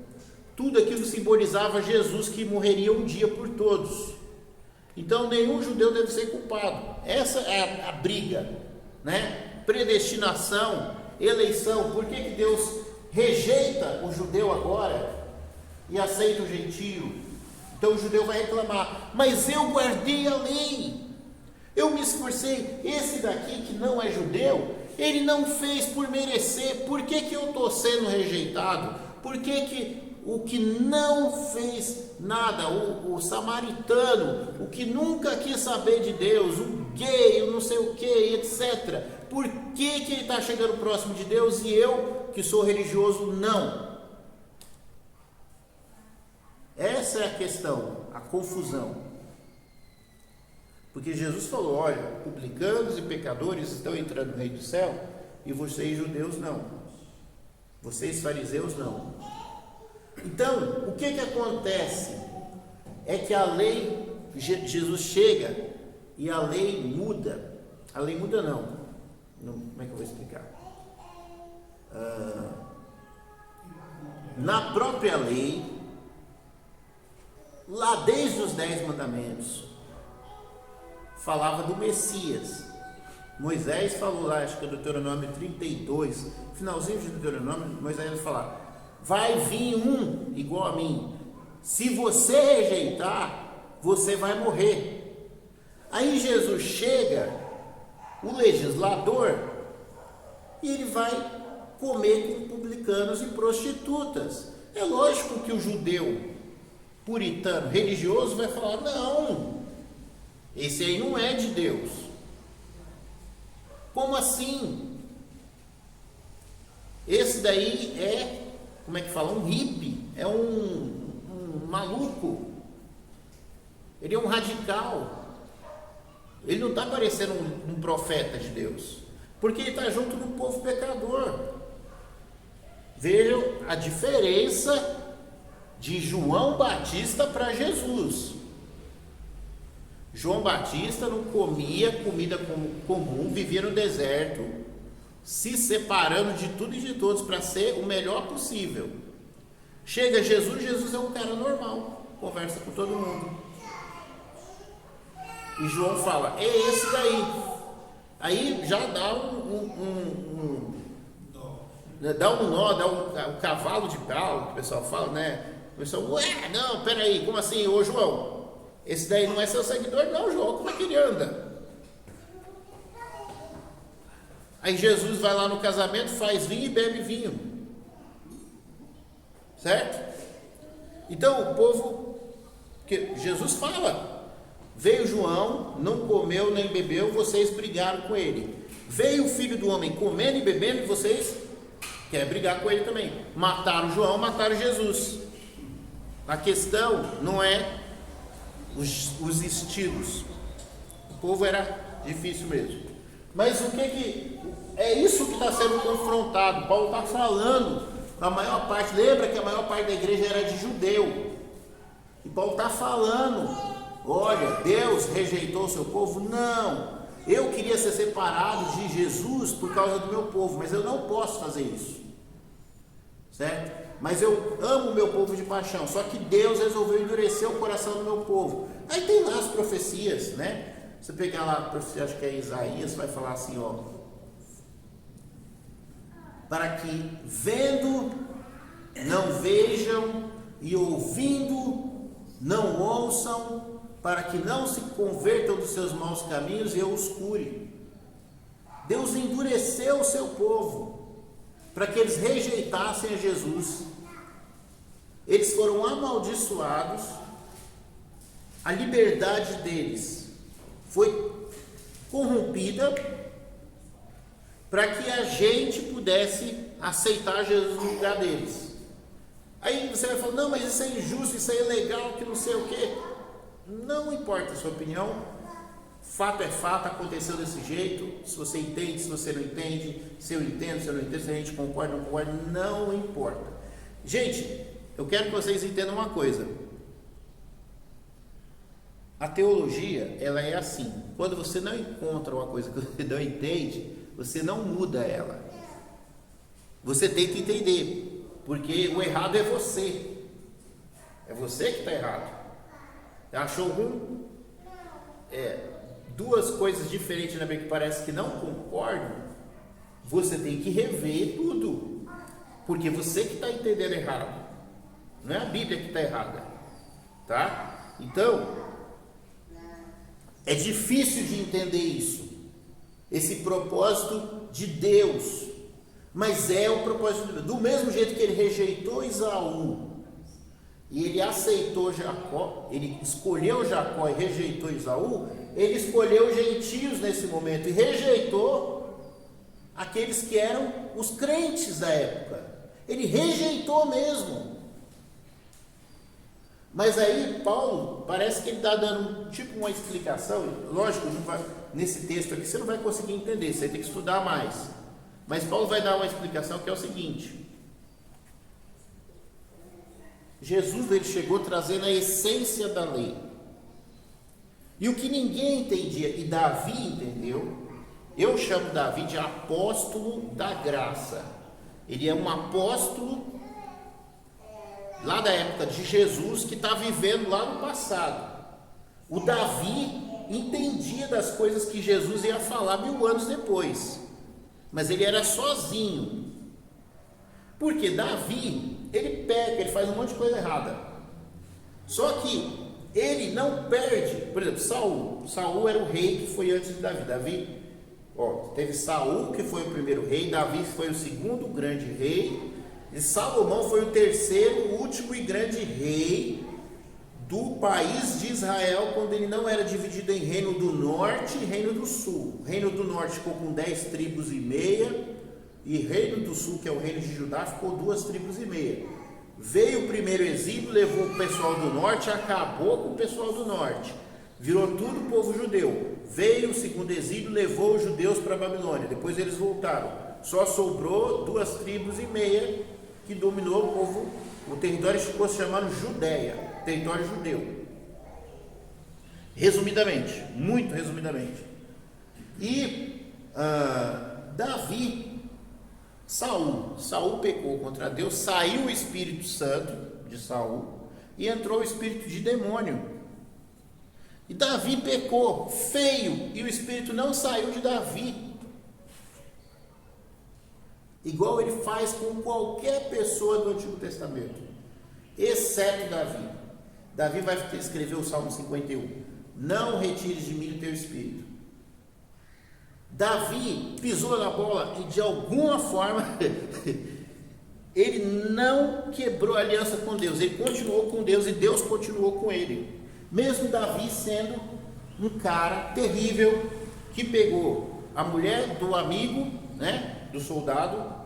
tudo aquilo simbolizava Jesus que morreria um dia por todos. Então nenhum judeu deve ser culpado. Essa é a briga, né? Predestinação, eleição. Por que Deus rejeita o judeu agora e aceita o gentio? Então o judeu vai reclamar: mas eu guardei a lei, eu me esforcei. Esse daqui que não é judeu, ele não fez por merecer. Por que eu estou sendo rejeitado? Por que o que não fez nada, o samaritano, o que nunca quis saber de Deus, o gay, o não sei o que, etc. Por que ele está chegando próximo de Deus e eu, que sou religioso, não? Essa é a questão, a confusão. Porque Jesus falou: olha, publicanos e pecadores estão entrando no reino do céu, e vocês judeus não, vocês fariseus não. Então, o que acontece? É que a lei, Jesus chega e a lei muda. A lei muda não, como é que eu vou explicar? Na própria lei, lá desde os 10 mandamentos, falava do Messias. Moisés falou lá, acho que é Deuteronômio 32, finalzinho de Deuteronômio, Moisés vai falar: vai vir um igual a mim, se você rejeitar, você vai morrer. Aí Jesus chega, o legislador, e ele vai comer com publicanos e prostitutas. É lógico que o judeu puritano, religioso, vai falar: não, Esse aí não é de Deus. Como assim? Esse daí é, como é que fala? Um hippie, é um maluco. Ele é um radical. Ele não está parecendo um profeta de Deus, porque ele está junto do povo pecador. Vejam a diferença de João Batista para Jesus. João Batista não comia comida comum, vivia no deserto, se separando de tudo e de todos para ser o melhor possível. Chega Jesus, Jesus é um cara normal, conversa com todo mundo. E João fala, é esse daí. Aí já dá dá um nó, dá um cavalo de pau, que o pessoal fala, né? O pessoal, ué, não, peraí, como assim? Ô João, esse daí não é seu seguidor? Não, João, como é que ele anda? Aí Jesus vai lá no casamento, faz vinho e bebe vinho. Certo? Então o povo, que Jesus fala, veio João, não comeu nem bebeu, vocês brigaram com ele. Veio o Filho do Homem comendo e bebendo, e vocês querem brigar com ele também. Mataram João, mataram Jesus. A questão não é os estilos. O povo era difícil mesmo. Mas o que é isso que está sendo confrontado? Paulo está falando, a maior parte, lembra que a maior parte da igreja era de judeu. E Paulo está falando, olha, Deus rejeitou o seu povo? Não, eu queria ser separado de Jesus por causa do meu povo, mas eu não posso fazer isso, certo? Mas eu amo o meu povo de paixão, só que Deus resolveu endurecer o coração do meu povo. Aí tem lá as profecias, né? Você pegar lá a profecia, acho que é Isaías, vai falar assim, ó, para que vendo não vejam e ouvindo não ouçam, para que não se convertam dos seus maus caminhos e eu os cure. Deus endureceu o seu povo para que eles rejeitassem a Jesus. Eles foram amaldiçoados, a liberdade deles foi corrompida para que a gente pudesse aceitar Jesus no lugar deles. Aí você vai falar, não, mas isso é injusto, isso é ilegal, que não sei o quê. Não importa a sua opinião, fato é fato, aconteceu desse jeito. Se você entende, se você não entende, se eu entendo, se eu não entendo, se a gente concorda, não concorda, não importa. Gente, eu quero que vocês entendam uma coisa. A teologia, ela é assim, quando você não encontra uma coisa que você não entende, você não muda ela. Você tem que entender, porque o errado é você. É você que está errado. Achou duas coisas diferentes na Bíblia que parece que não concordam, você tem que rever tudo, porque você que está entendendo errado, não é a Bíblia que está errada, tá? Então, é difícil de entender isso, esse propósito de Deus, mas é o propósito de Deus. Do mesmo jeito que ele rejeitou Esaú e ele aceitou Jacó, ele escolheu Jacó e rejeitou Esaú, ele escolheu gentios nesse momento e rejeitou aqueles que eram os crentes da época. Ele rejeitou mesmo. Mas aí Paulo, parece que ele está dando tipo uma explicação, lógico, não vai, nesse texto aqui você não vai conseguir entender, você tem que estudar mais. Mas Paulo vai dar uma explicação que é o seguinte: Jesus, ele chegou trazendo a essência da lei. E o que ninguém entendia, e Davi entendeu, eu chamo Davi de apóstolo da graça. Ele é um apóstolo lá da época de Jesus, que está vivendo lá no passado. O Davi entendia das coisas que Jesus ia falar 1000 anos depois, mas ele era sozinho. Porque Davi, ele peca, ele faz um monte de coisa errada. Só que ele não perde. Por exemplo, Saul era o rei que foi antes de Davi. Teve Saul, que foi o primeiro rei, Davi foi o segundo grande rei, e Salomão foi o terceiro, último e grande rei do país de Israel, quando ele não era dividido em reino do norte e reino do sul. O reino do norte ficou com 10 tribos e meia, e reino do sul, que é o reino de Judá, ficou 2 tribos e meia. Veio o primeiro exílio, levou o pessoal do norte, acabou com o pessoal do norte, virou tudo povo judeu. Veio o segundo exílio, levou os judeus para a Babilônia, depois eles voltaram. Só sobrou 2 tribos e meia que dominou o povo. O território ficou se chamando Judéia, território judeu. Resumidamente, muito resumidamente. E Saul pecou contra Deus, saiu o Espírito Santo de Saul e entrou o espírito de demônio. E Davi pecou feio e o espírito não saiu de Davi. Igual ele faz com qualquer pessoa do Antigo Testamento, exceto Davi. Davi vai escrever o Salmo 51. Não retires de mim o teu espírito. Davi pisou na bola e de alguma forma ele não quebrou a aliança com Deus. Ele continuou com Deus e Deus continuou com ele. Mesmo Davi sendo um cara terrível que pegou a mulher do amigo, né, do soldado,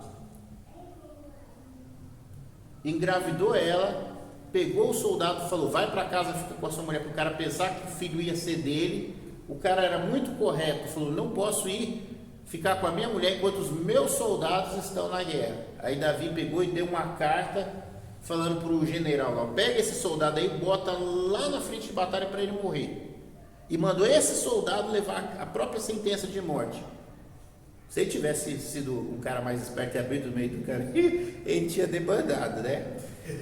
engravidou ela, pegou o soldado e falou: vai para casa, fica com a sua mulher, para o cara pensar que o filho ia ser dele. O cara era muito correto, falou: não posso ir ficar com a minha mulher enquanto os meus soldados estão na guerra. Aí Davi pegou e deu uma carta falando para o general lá: pega esse soldado aí, bota lá na frente de batalha para ele morrer. E mandou esse soldado levar a própria sentença de morte. Se ele tivesse sido um cara mais esperto e abrido no meio do cara, ele tinha debandado, né?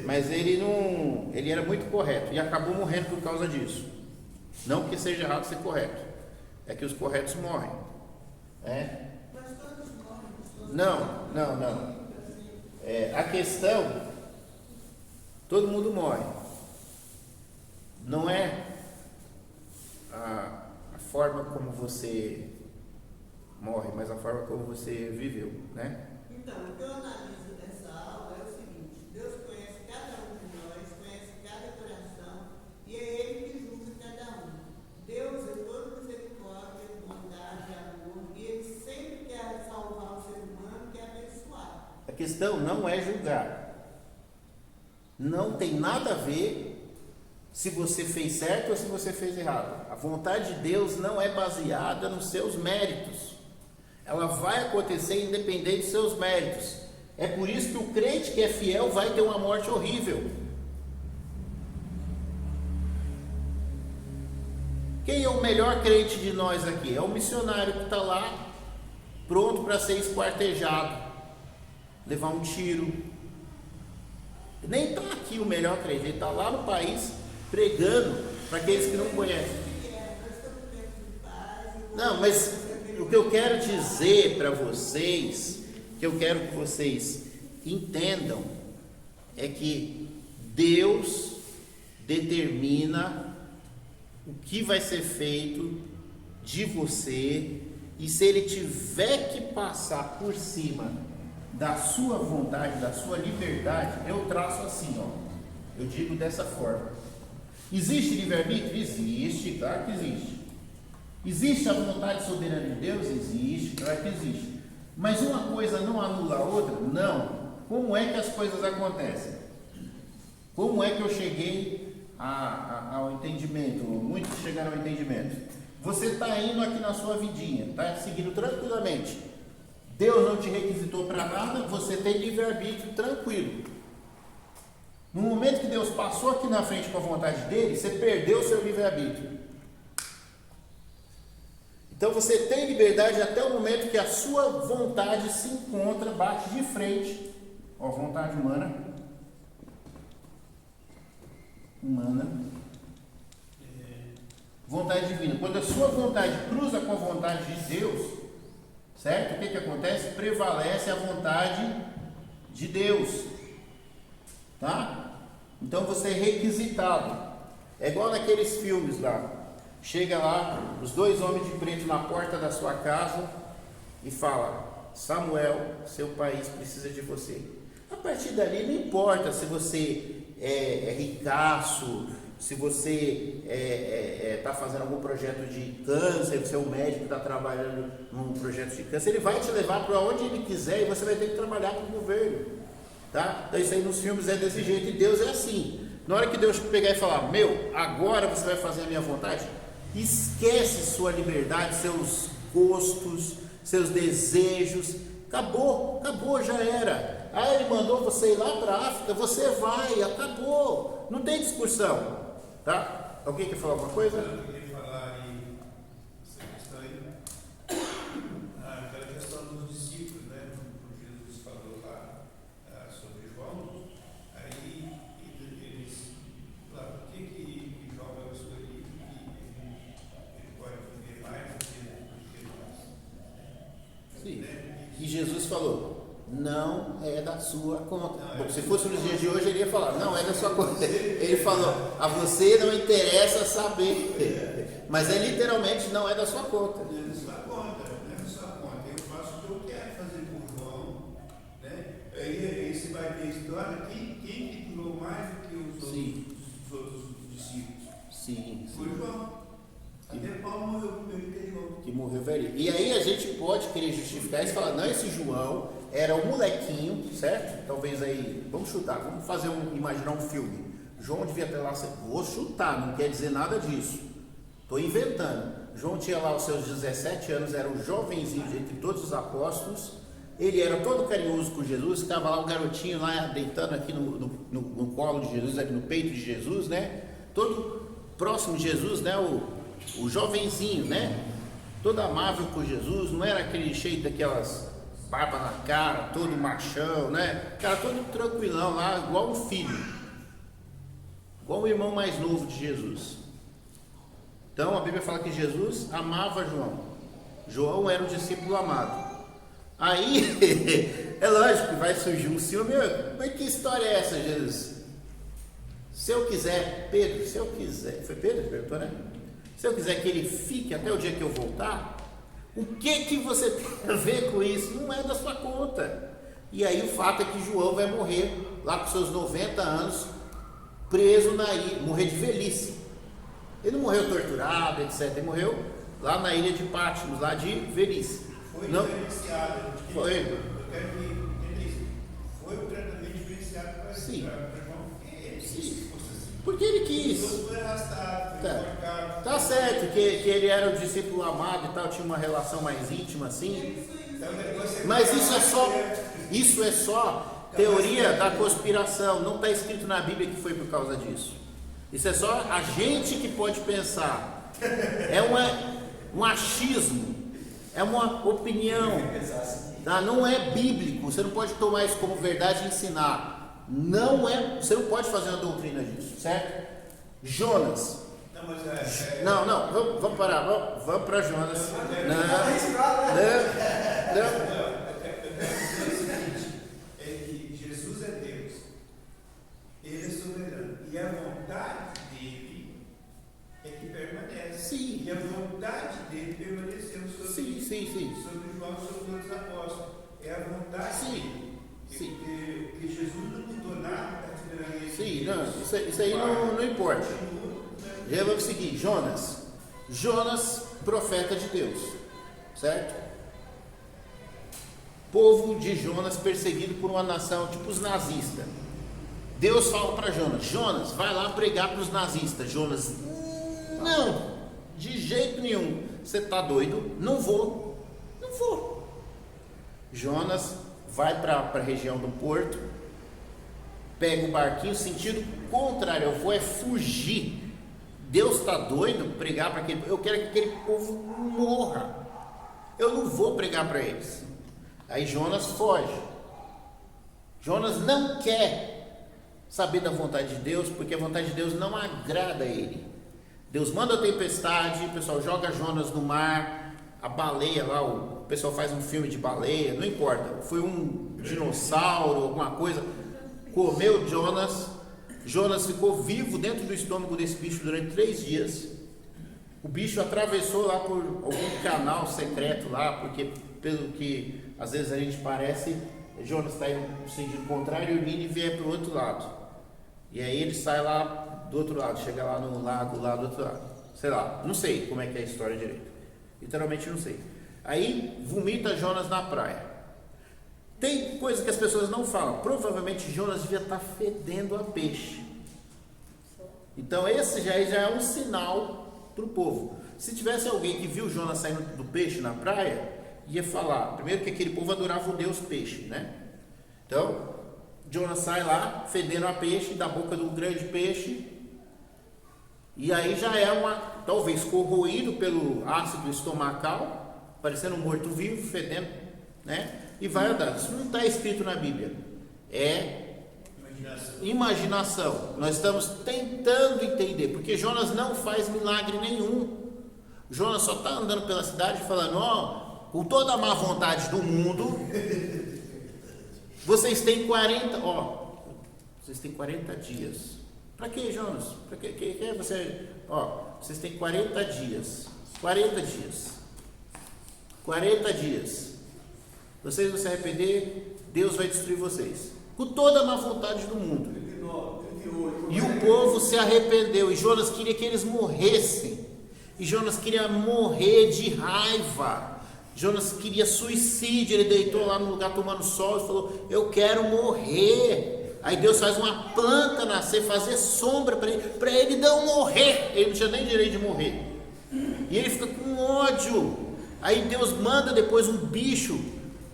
Mas ele não, ele era muito correto e acabou morrendo por causa disso. Não que seja errado ser correto, é que os corretos morrem. Mas todos morrem. Não. A questão, todo mundo morre. Não é a forma como você morre, mas a forma como você viveu, né? Então, o que eu analiso dessa aula é o seguinte: Deus conhece cada um de nós, conhece cada coração, e é Ele que julga cada um. Deus é todo misericórdia, bondade, amor, e Ele sempre quer salvar o ser humano, quer abençoar. A questão não é julgar. Não tem nada a ver se você fez certo ou se você fez errado. A vontade de Deus não é baseada nos seus méritos. Ela vai acontecer independente dos seus méritos. É por isso que o crente que é fiel vai ter uma morte horrível. Quem é o melhor crente de nós aqui? É o missionário que está lá, pronto para ser esquartejado, levar um tiro. Nem está aqui o melhor crente, ele está lá no país pregando para aqueles que não conhecem. Não, mas o que eu quero dizer para vocês, que eu quero que vocês entendam, é que Deus determina o que vai ser feito de você, e se Ele tiver que passar por cima da sua vontade, da sua liberdade, eu traço assim, eu digo dessa forma: existe livre-arbítrio? Existe, claro que existe. Existe a vontade soberana de Deus? Existe, claro que existe. Mas uma coisa não anula a outra? Não. Como é que as coisas acontecem? Como é que eu cheguei ao entendimento? Muitos chegaram ao entendimento. Você está indo aqui na sua vidinha, está seguindo tranquilamente. Deus não te requisitou para nada, você tem livre-arbítrio tranquilo. No momento que Deus passou aqui na frente com a vontade dele, você perdeu o seu livre-arbítrio. Então você tem liberdade até o momento que a sua vontade se encontra, bate de frente, vontade humana, vontade divina. Quando a sua vontade cruza com a vontade de Deus, certo? O que acontece? Prevalece a vontade de Deus, tá? Então você é requisitado. É igual naqueles filmes lá. Chega lá, os 2 homens de preto na porta da sua casa e fala: Samuel, seu país precisa de você. A partir dali não importa se você é ricaço, se você está fazendo algum projeto de câncer, você é um médico que está trabalhando num projeto de câncer, ele vai te levar para onde ele quiser e você vai ter que trabalhar com o governo, tá? Então isso aí nos filmes é desse jeito, e Deus é assim. Na hora que Deus pegar e falar, agora você vai fazer a minha vontade, esquece sua liberdade, seus gostos, seus desejos, acabou, já era. Ele mandou você ir lá para a África, você vai, acabou, não tem discussão, tá? Alguém quer falar alguma coisa? Eu queria falar aí, essa questão aí, aquela questão dos discípulos, né? Como Jesus falou lá sobre João, aí eles falaram, por que João é o escolhido e ele pode viver mais do que nós? Sim. Né? E Jesus falou, não é da sua conta. Bom, se fosse nos dias de hoje, ele ia falar, não é da sua conta. Ele falou, a você não interessa saber. Mas literalmente não é da sua conta. Não é da sua conta, não é da sua conta. Eu faço o que eu quero fazer com o João, né? Aí você vai ver a história, quem que durou mais do que os outros discípulos? Sim. Foi João. Até Paulo morreu com o meu interior. Que morreu velho. E aí a gente pode querer justificar isso e falar, não, esse João era um molequinho, certo? Talvez aí, vamos chutar, vamos imaginar um filme. João devia ter lá, vou chutar, não quer dizer nada disso. Estou inventando. João tinha lá os seus 17 anos, era um jovenzinho entre todos os apóstolos. Ele era todo carinhoso com Jesus, ficava lá o garotinho lá deitando aqui no colo de Jesus, aqui no peito de Jesus, né? Todo próximo de Jesus, né? O jovenzinho, né? Todo amável com Jesus, não era aquele cheio daquelas barba na cara, todo machão, né? Cara, todo tranquilão lá, igual um filho, igual o irmão mais novo de Jesus. Então a Bíblia fala que Jesus amava João. João era o discípulo amado. Aí, é lógico que vai surgir um ciúme. Mas que história é essa, Jesus? Se eu quiser, Pedro, se eu quiser, foi Pedro que perguntou, né? Se eu quiser que ele fique até o dia que eu voltar, o que você tem a ver com isso? Não é da sua conta. E aí o fato é que João vai morrer lá com seus 90 anos, preso na ilha, morrer de velhice. Ele não morreu torturado, etc. Ele morreu lá na ilha de Patmos, lá de velhice. Foi não? diferenciado. Foi. Eu quero que entenda isso. Foi o tratamento diferenciado para Sim. João. Sim. Porque ele quis. Jesus foi arrastado, foi enforcado. Tá certo que ele era o discípulo amado e tal, tinha uma relação mais íntima assim. Então, o negócio é Mas que isso é só teoria da conspiração. Não está escrito na Bíblia que foi por causa disso. Isso é só a gente que pode pensar. É um achismo, é uma opinião. Tá? Não é bíblico. Você não pode tomar isso como verdade e ensinar. Não é. Você não pode fazer uma doutrina disso, certo? Jonas. Não, mas Não, vamos parar. Vamos para Jonas. Não. É que Jesus é Deus, Ele é soberano, e a vontade dele é que permanece. Sim. E a vontade dele permaneceu sobre Sim. sobre João e sobre os outros apóstolos. É a vontade Sim. dele. Sim. Porque Jesus não mudou nada para te dar isso. Sim, não, isso aí não importa. Já vamos seguir. Jonas, profeta de Deus, certo? Povo de Jonas perseguido por uma nação, tipo os nazistas. Deus fala para Jonas, vai lá pregar para os nazistas. Jonas, não, de jeito nenhum. Você está doido? Não vou. Jonas vai para a região do porto, pega um barquinho, sentido contrário, eu vou fugir. Deus está doido pregar para aquele povo? Eu quero que aquele povo morra. Eu não vou pregar para eles. Aí Jonas foge. Jonas não quer saber da vontade de Deus, porque a vontade de Deus não agrada a ele. Deus manda a tempestade, o pessoal joga Jonas no mar, a baleia lá, o pessoal faz um filme de baleia, não importa, foi um dinossauro, alguma coisa, comeu Jonas. Jonas ficou vivo dentro do estômago desse bicho durante 3 dias. O bicho atravessou lá por algum canal secreto lá, porque pelo que às vezes a gente parece, Jonas está em sentido contrário e o Nínive é para o outro lado. E aí ele sai lá do outro lado, chega lá no lago, lá do outro lado. Sei lá, não sei como é que é a história direito. Literalmente não sei. Aí vomita Jonas na praia. Tem coisa que as pessoas não falam. Provavelmente Jonas devia estar fedendo a peixe. Então esse já é um sinal para o povo. Se tivesse alguém que viu Jonas saindo do peixe na praia, ia falar, primeiro que aquele povo adorava o deus peixe, né? Então, Jonas sai lá, fedendo a peixe, da boca do grande peixe, e aí já é talvez corroído pelo ácido estomacal, parecendo um morto-vivo, fedendo, né? E vai andar. Isso não está escrito na Bíblia. É imaginação. Nós estamos tentando entender, porque Jonas não faz milagre nenhum. Jonas só está andando pela cidade falando, com toda a má vontade do mundo, vocês têm 40 dias. Para que, Jonas? Para que você? Vocês têm 40 dias. 40 dias. Vocês vão se arrepender, Deus vai destruir vocês. Com toda a má vontade do mundo. 39, 38. E o povo se arrependeu. E Jonas queria que eles morressem. E Jonas queria morrer de raiva. Jonas queria suicídio. Ele deitou lá no lugar tomando sol e falou: eu quero morrer. Aí Deus faz uma planta nascer, fazer sombra para ele não morrer. Ele não tinha nem direito de morrer. E ele fica com ódio. Aí Deus manda depois um bicho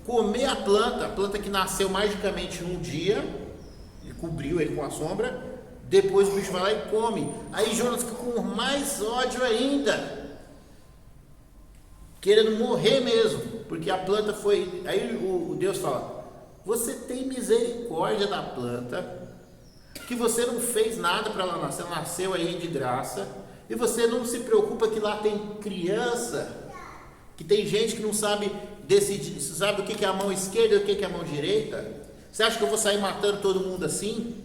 comer a planta que nasceu magicamente num dia. Ele cobriu ele com a sombra. Depois o bicho vai lá e come. Aí Jonas fica com mais ódio ainda, querendo morrer mesmo, porque a planta foi. Aí o Deus fala: você tem misericórdia da planta, que você não fez nada para ela nascer, ela nasceu aí de graça, e você não se preocupa que lá tem criança, que tem gente que não sabe decidir, sabe o que é a mão esquerda e o que é a mão direita. Você acha que eu vou sair matando todo mundo assim?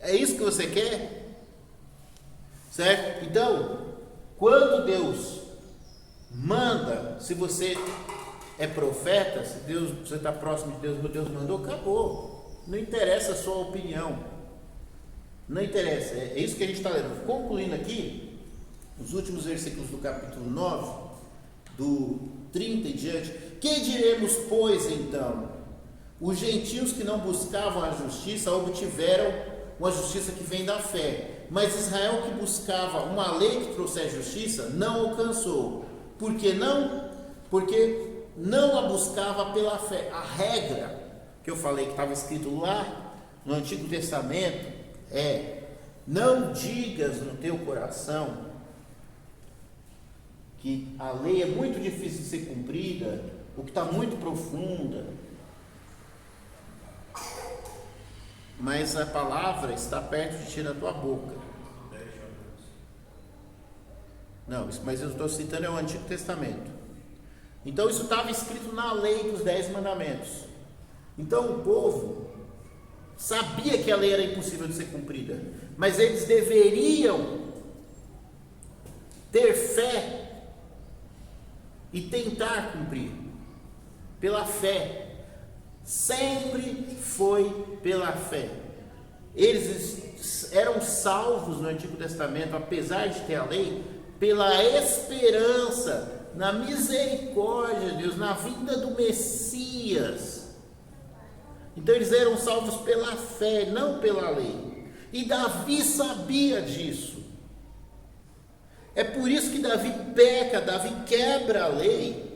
É isso que você quer? Certo? Então, quando Deus manda, se você é profeta, se você está próximo de Deus, Deus mandou, acabou. Não interessa a sua opinião. Não interessa. É isso que a gente está lendo. Concluindo aqui, os últimos versículos do capítulo 9, do 30 em diante. Que diremos, pois, então? Os gentios que não buscavam a justiça obtiveram uma justiça que vem da fé, mas Israel, que buscava uma lei que trouxesse justiça, não alcançou. Por que não? Porque não a buscava pela fé. A regra que eu falei que estava escrito lá no Antigo Testamento é: não digas no teu coração que a lei é muito difícil de ser cumprida, ou que está muito profunda, mas a palavra está perto de ti na tua boca. Não, mas eu estou citando o Antigo Testamento. Então isso estava escrito na lei dos 10 mandamentos. Então o povo sabia que a lei era impossível de ser cumprida, mas eles deveriam ter fé e tentar cumprir pela fé. Sempre foi pela fé. Eles eram salvos no Antigo Testamento, apesar de ter a lei, pela esperança na misericórdia de Deus, na vinda do Messias. Então eles eram salvos pela fé, não pela lei. E Davi sabia disso. É por isso que Davi peca, Davi quebra a lei.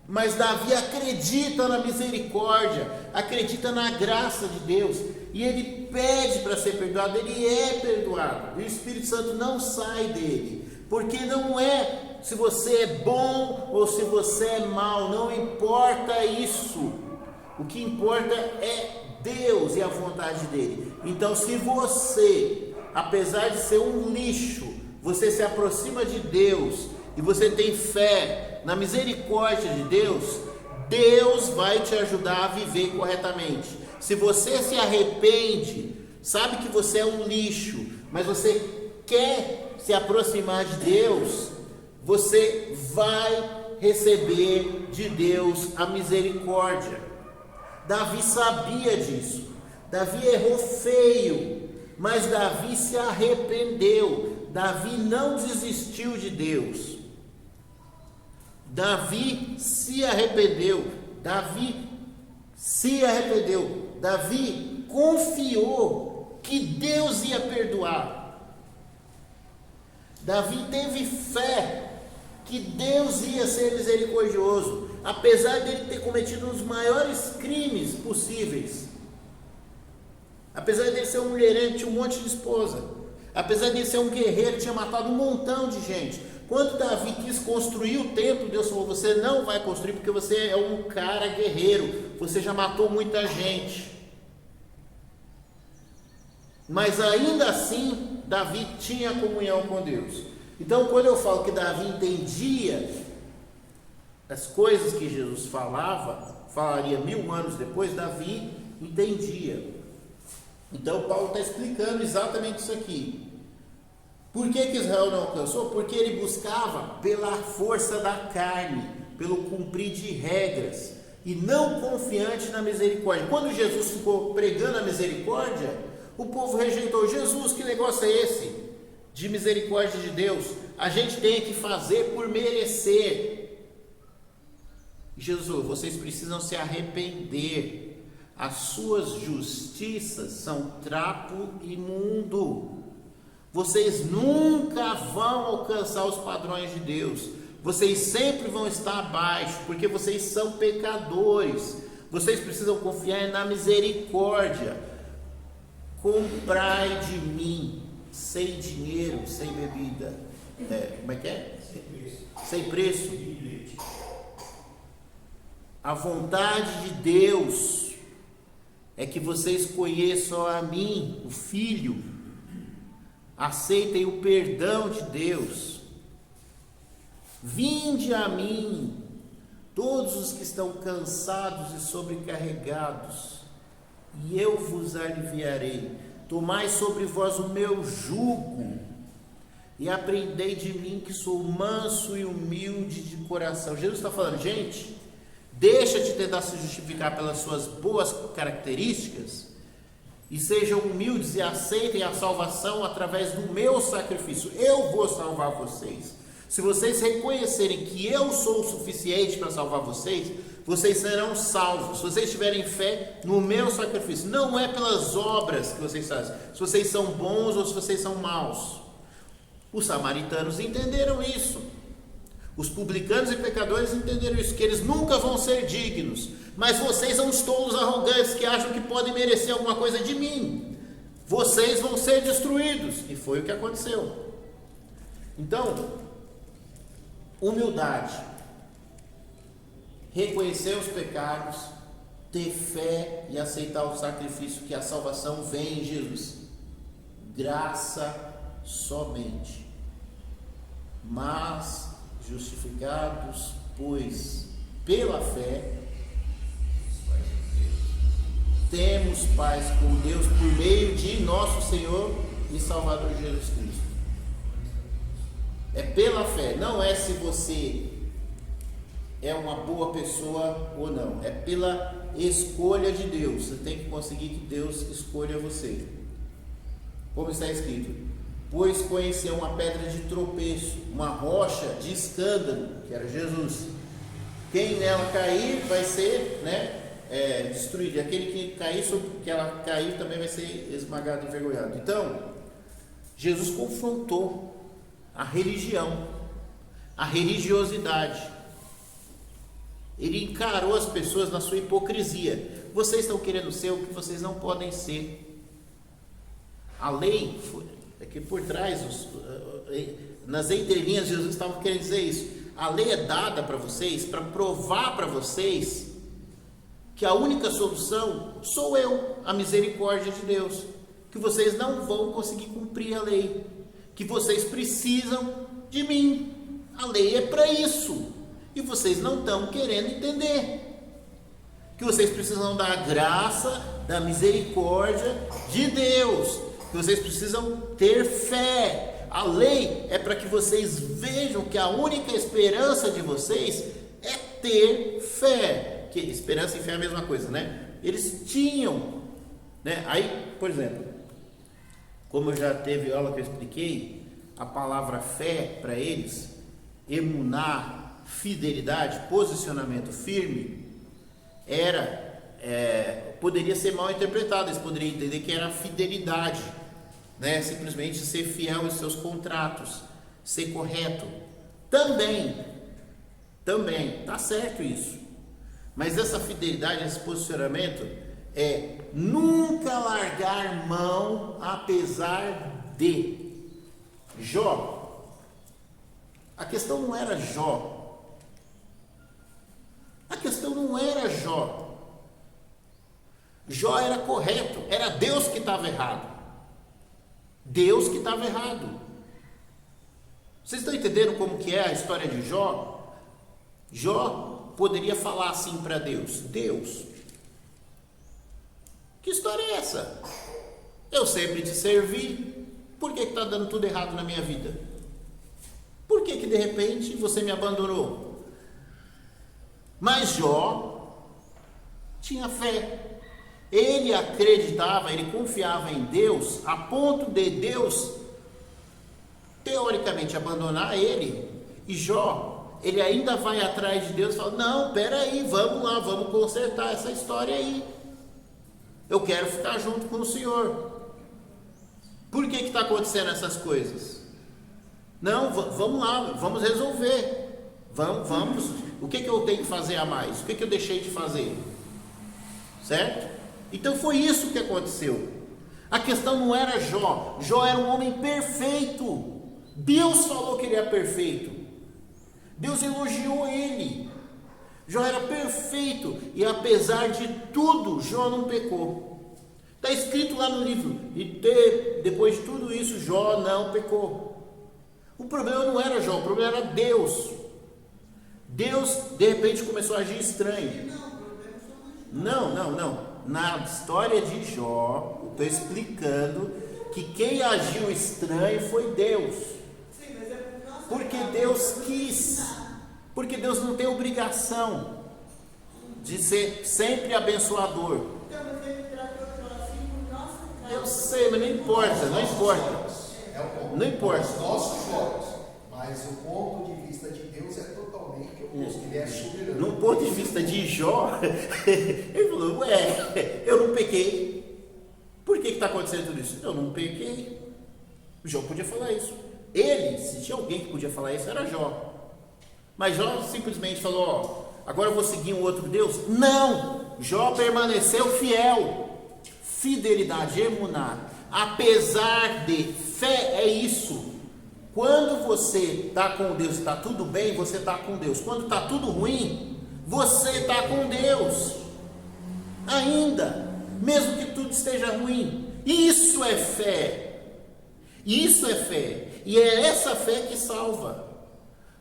Mas Davi acredita na misericórdia, acredita na graça de Deus, e ele pede para ser perdoado, ele é perdoado, e o Espírito Santo não sai dele, porque não é se você é bom ou se você é mau, não importa isso, o que importa é Deus e a vontade dele. Então, se você, apesar de ser um lixo, você se aproxima de Deus, e você tem fé na misericórdia de Deus, Deus vai te ajudar a viver corretamente. Se você se arrepende, sabe que você é um lixo, mas você quer se aproximar de Deus, você vai receber de Deus a misericórdia. Davi sabia disso. Davi errou feio, mas Davi se arrependeu. Davi não desistiu de Deus. Davi se arrependeu. Davi confiou que Deus ia perdoar. Davi teve fé que Deus ia ser misericordioso, apesar dele ter cometido os maiores crimes possíveis. Apesar dele ser um mulherengo, tinha um monte de esposa. Apesar dele ser um guerreiro, tinha matado um montão de gente. Quando Davi quis construir o templo, Deus falou: você não vai construir porque você é um cara guerreiro, você já matou muita gente. Mas ainda assim, Davi tinha comunhão com Deus. Então, quando eu falo que Davi entendia as coisas que Jesus falaria 1000 anos depois, Davi entendia. Então Paulo está explicando exatamente isso aqui. Por que Israel não alcançou? Porque ele buscava pela força da carne, pelo cumprir de regras, e não confiante na misericórdia. Quando Jesus ficou pregando a misericórdia, o povo rejeitou. Jesus, que negócio é esse de misericórdia de Deus? A gente tem que fazer por merecer. Jesus, vocês precisam se arrepender. As suas justiças são trapo imundo. Vocês nunca vão alcançar os padrões de Deus. Vocês sempre vão estar abaixo, porque vocês são pecadores. Vocês precisam confiar na misericórdia. Comprai de mim, sem dinheiro, sem bebida. Como é que é? Sem preço. A vontade de Deus é que vocês conheçam a mim, o Filho, aceitem o perdão de Deus. Vinde a mim, todos os que estão cansados e sobrecarregados, e eu vos aliviarei. Tomai sobre vós o meu jugo, e aprendei de mim, que sou manso e humilde de coração. Jesus está falando: gente, deixa de tentar se justificar pelas suas boas características e sejam humildes e aceitem a salvação através do meu sacrifício. Eu vou salvar vocês. Se vocês reconhecerem que eu sou o suficiente para salvar vocês, vocês serão salvos. Se vocês tiverem fé no meu sacrifício, não é pelas obras que vocês fazem, se vocês são bons ou se vocês são maus. Os samaritanos entenderam isso. Os publicanos e pecadores entenderam isso, que eles nunca vão ser dignos. Mas vocês são os tolos arrogantes que acham que podem merecer alguma coisa de mim. Vocês vão ser destruídos. E foi o que aconteceu. Então, humildade, reconhecer os pecados, ter fé e aceitar o sacrifício, que a salvação vem em Jesus. Graça somente. Mas justificados, pois, pela fé, temos paz com Deus por meio de nosso Senhor e Salvador Jesus Cristo. É pela fé, não é se você é uma boa pessoa ou não, é pela escolha de Deus. Você tem que conseguir que Deus escolha você. Como está escrito: pois conheceu uma pedra de tropeço, uma rocha de escândalo, que era Jesus. Quem nela cair vai ser, destruído. E aquele que cair, sobre que ela cair, também vai ser esmagado, envergonhado. Então, Jesus confrontou a religião, a religiosidade. Ele encarou as pessoas na sua hipocrisia. Vocês estão querendo ser o que vocês não podem ser. A lei é que por trás, nas entrelinhas, Jesus estava querendo dizer isso. A lei é dada para vocês, para provar para vocês que a única solução sou eu, a misericórdia de Deus, que vocês não vão conseguir cumprir a lei, que vocês precisam de mim. A lei é para isso, e vocês não estão querendo entender, que vocês precisam da graça, da misericórdia de Deus, que vocês precisam ter fé. A lei é para que vocês vejam que a única esperança de vocês é ter fé. Que esperança e fé é a mesma coisa, né? Eles tinham Né? Aí, por exemplo, como eu já teve aula que eu expliquei, a palavra fé para eles, emuná, fidelidade, posicionamento firme, poderia ser mal interpretado. Eles poderiam entender que era fidelidade, né? Simplesmente ser fiel aos seus contratos, ser correto. Também, tá certo isso. Mas essa fidelidade, esse posicionamento é nunca largar mão, apesar de. Jó, a questão não era Jó. A questão não era Jó. Jó era correto, era Deus que estava errado. Deus que estava errado. Vocês estão entendendo como que é a história de Jó? Jó poderia falar assim para Deus: Deus, que história é essa? Eu sempre te servi, por que está dando tudo errado na minha vida? Por que de repente você me abandonou? Mas Jó tinha fé. Ele acreditava, ele confiava em Deus, a ponto de Deus, teoricamente, abandonar ele. E Jó, ele ainda vai atrás de Deus e fala: não, peraí, vamos lá, vamos consertar essa história aí. Eu quero ficar junto com o Senhor. Por que está acontecendo essas coisas? Não, vamos lá, vamos resolver. Vamos. O que eu tenho que fazer a mais? O que eu deixei de fazer? Certo? Então foi isso que aconteceu. A questão não era Jó. Jó era um homem perfeito. Deus falou que ele era perfeito. Deus elogiou ele. Jó era perfeito. E apesar de tudo, Jó não pecou. Está escrito lá no livro. E depois de tudo isso, Jó não pecou. O problema não era Jó, o problema era Deus. Deus, de repente, começou a agir estranho. Não. Na história de Jó, eu estou explicando que quem agiu estranho foi Deus. Porque Deus quis. Porque Deus não tem obrigação de ser sempre abençoador. Eu sei, mas não importa. Não importa. Nossos jogos, mas o ponto de vista de Deus é totalmente oposto. Ele é soberano. No ponto de vista de Jó, ele falou: eu não pequei. Por que está acontecendo tudo isso? Eu não pequei. Jó podia falar isso. Se tinha alguém que podia falar isso, era Jó. Mas Jó simplesmente falou: agora eu vou seguir um outro Deus? Não! Jó permaneceu fiel. Fidelidade, emuná. Apesar de, fé é isso. Quando você está com Deus e está tudo bem, você está com Deus. Quando está tudo ruim, você está com Deus. Ainda, mesmo que tudo esteja ruim. Isso é fé. Isso é fé. E é essa fé que salva.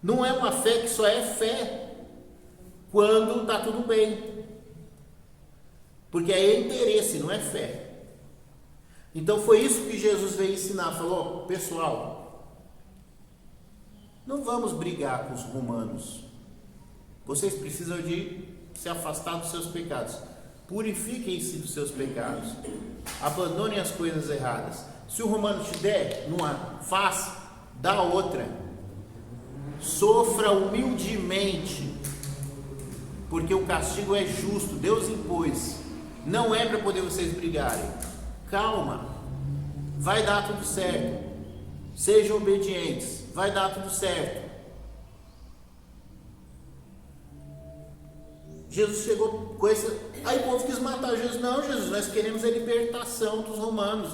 Não é uma fé que só é fé quando está tudo bem. Porque é interesse, não é fé. Então foi isso que Jesus veio ensinar. Falou: pessoal, não vamos brigar com os romanos. Vocês precisam de se afastar dos seus pecados. Purifiquem-se dos seus pecados. Abandonem as coisas erradas. Se o romano te der numa face, dá outra. Sofra humildemente, porque o castigo é justo. Deus impôs. Não é para poder vocês brigarem. Calma, vai dar tudo certo. Sejam obedientes, vai dar tudo certo. Jesus chegou com esse. Aí o povo quis matar Jesus. Não, Jesus, nós queremos a libertação dos romanos.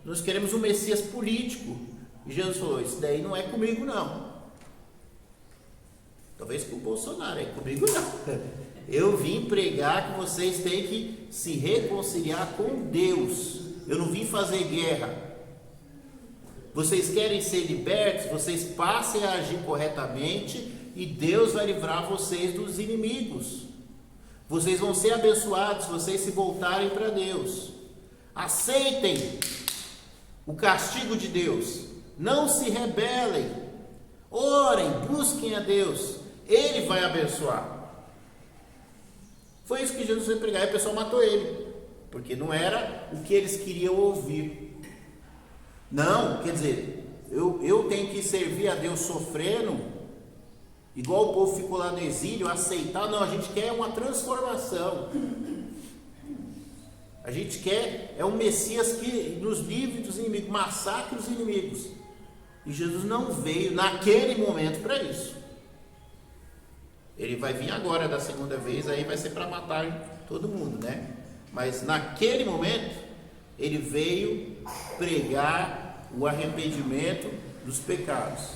Nós queremos um Messias político. E Jesus falou: isso daí não é comigo, não. Talvez com o Bolsonaro, é comigo não. Eu vim pregar que vocês têm que se reconciliar com Deus. Eu não vim fazer guerra. Vocês querem ser libertos? Vocês passem a agir corretamente e Deus vai livrar vocês dos inimigos. Vocês vão ser abençoados se vocês se voltarem para Deus. Aceitem o castigo de Deus. Não se rebelem. Orem, busquem a Deus. Ele vai abençoar. Foi isso que Jesus veio pregar, e o pessoal matou ele. porque não era o que eles queriam ouvir. Não, quer dizer, eu tenho que servir a Deus sofrendo, igual o povo ficou lá no exílio, aceitar. Não, a gente quer uma transformação. A gente quer um Messias que nos livre dos inimigos, massacre os inimigos. E Jesus não veio naquele momento para isso. Ele vai vir agora da segunda vez, aí vai ser para matar todo mundo, né? Mas naquele momento, ele veio pregar o arrependimento dos pecados.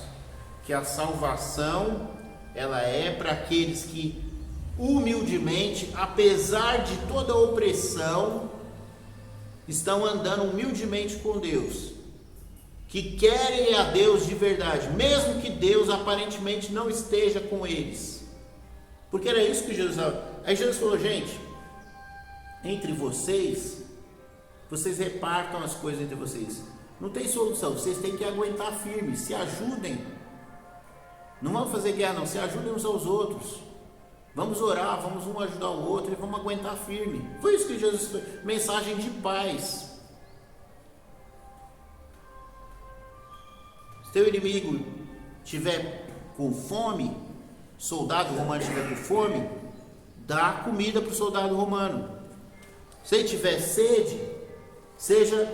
Que a salvação, ela é para aqueles que humildemente, apesar de toda a opressão, estão andando humildemente com Deus, que querem a Deus de verdade, mesmo que Deus aparentemente não esteja com eles, porque era isso que Jesus falou. Aí Jesus falou: gente, entre vocês repartam as coisas entre vocês, não tem solução, vocês têm que aguentar firme, se ajudem, não vamos fazer guerra não, se ajudem uns aos outros, vamos orar, vamos um ajudar o outro e vamos aguentar firme. Foi isso que Jesus fez, mensagem de paz. Se teu inimigo estiver com fome, soldado romano estiver com fome, dá comida para o soldado romano. Se ele tiver sede, seja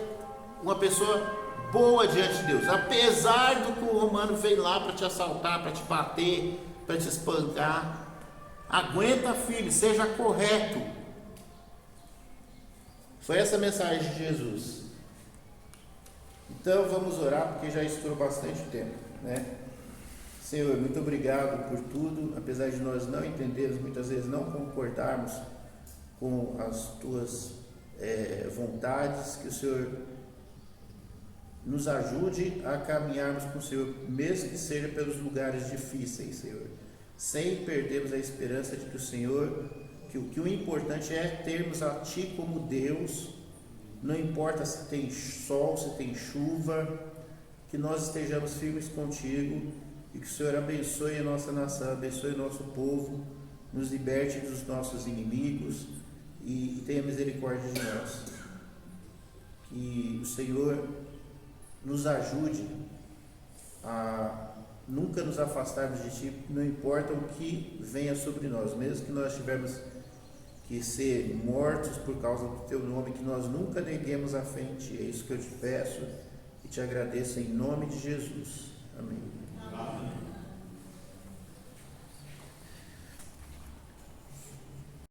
uma pessoa boa diante de Deus, apesar do que o romano veio lá para te assaltar, para te bater, para te espancar. Aguenta firme, seja correto. Foi essa a mensagem de Jesus. Então vamos orar, porque já estourou bastante tempo, né? Senhor, muito obrigado por tudo, apesar de nós não entendermos, muitas vezes não concordarmos com as tuas vontades, que o Senhor nos ajude a caminharmos com o Senhor, mesmo que seja pelos lugares difíceis, Senhor, sem perdermos a esperança de que o Senhor, que o importante é termos a Ti como Deus, não importa se tem sol, se tem chuva, que nós estejamos firmes contigo, e que o Senhor abençoe a nossa nação, abençoe o nosso povo, nos liberte dos nossos inimigos e tenha misericórdia de nós. Que o Senhor nos ajude a nunca nos afastarmos de Ti, não importa o que venha sobre nós, mesmo que nós tivermos que ser mortos por causa do Teu nome, que nós nunca neguemos a fé em Ti. É isso que eu te peço e te agradeço em nome de Jesus. Amém.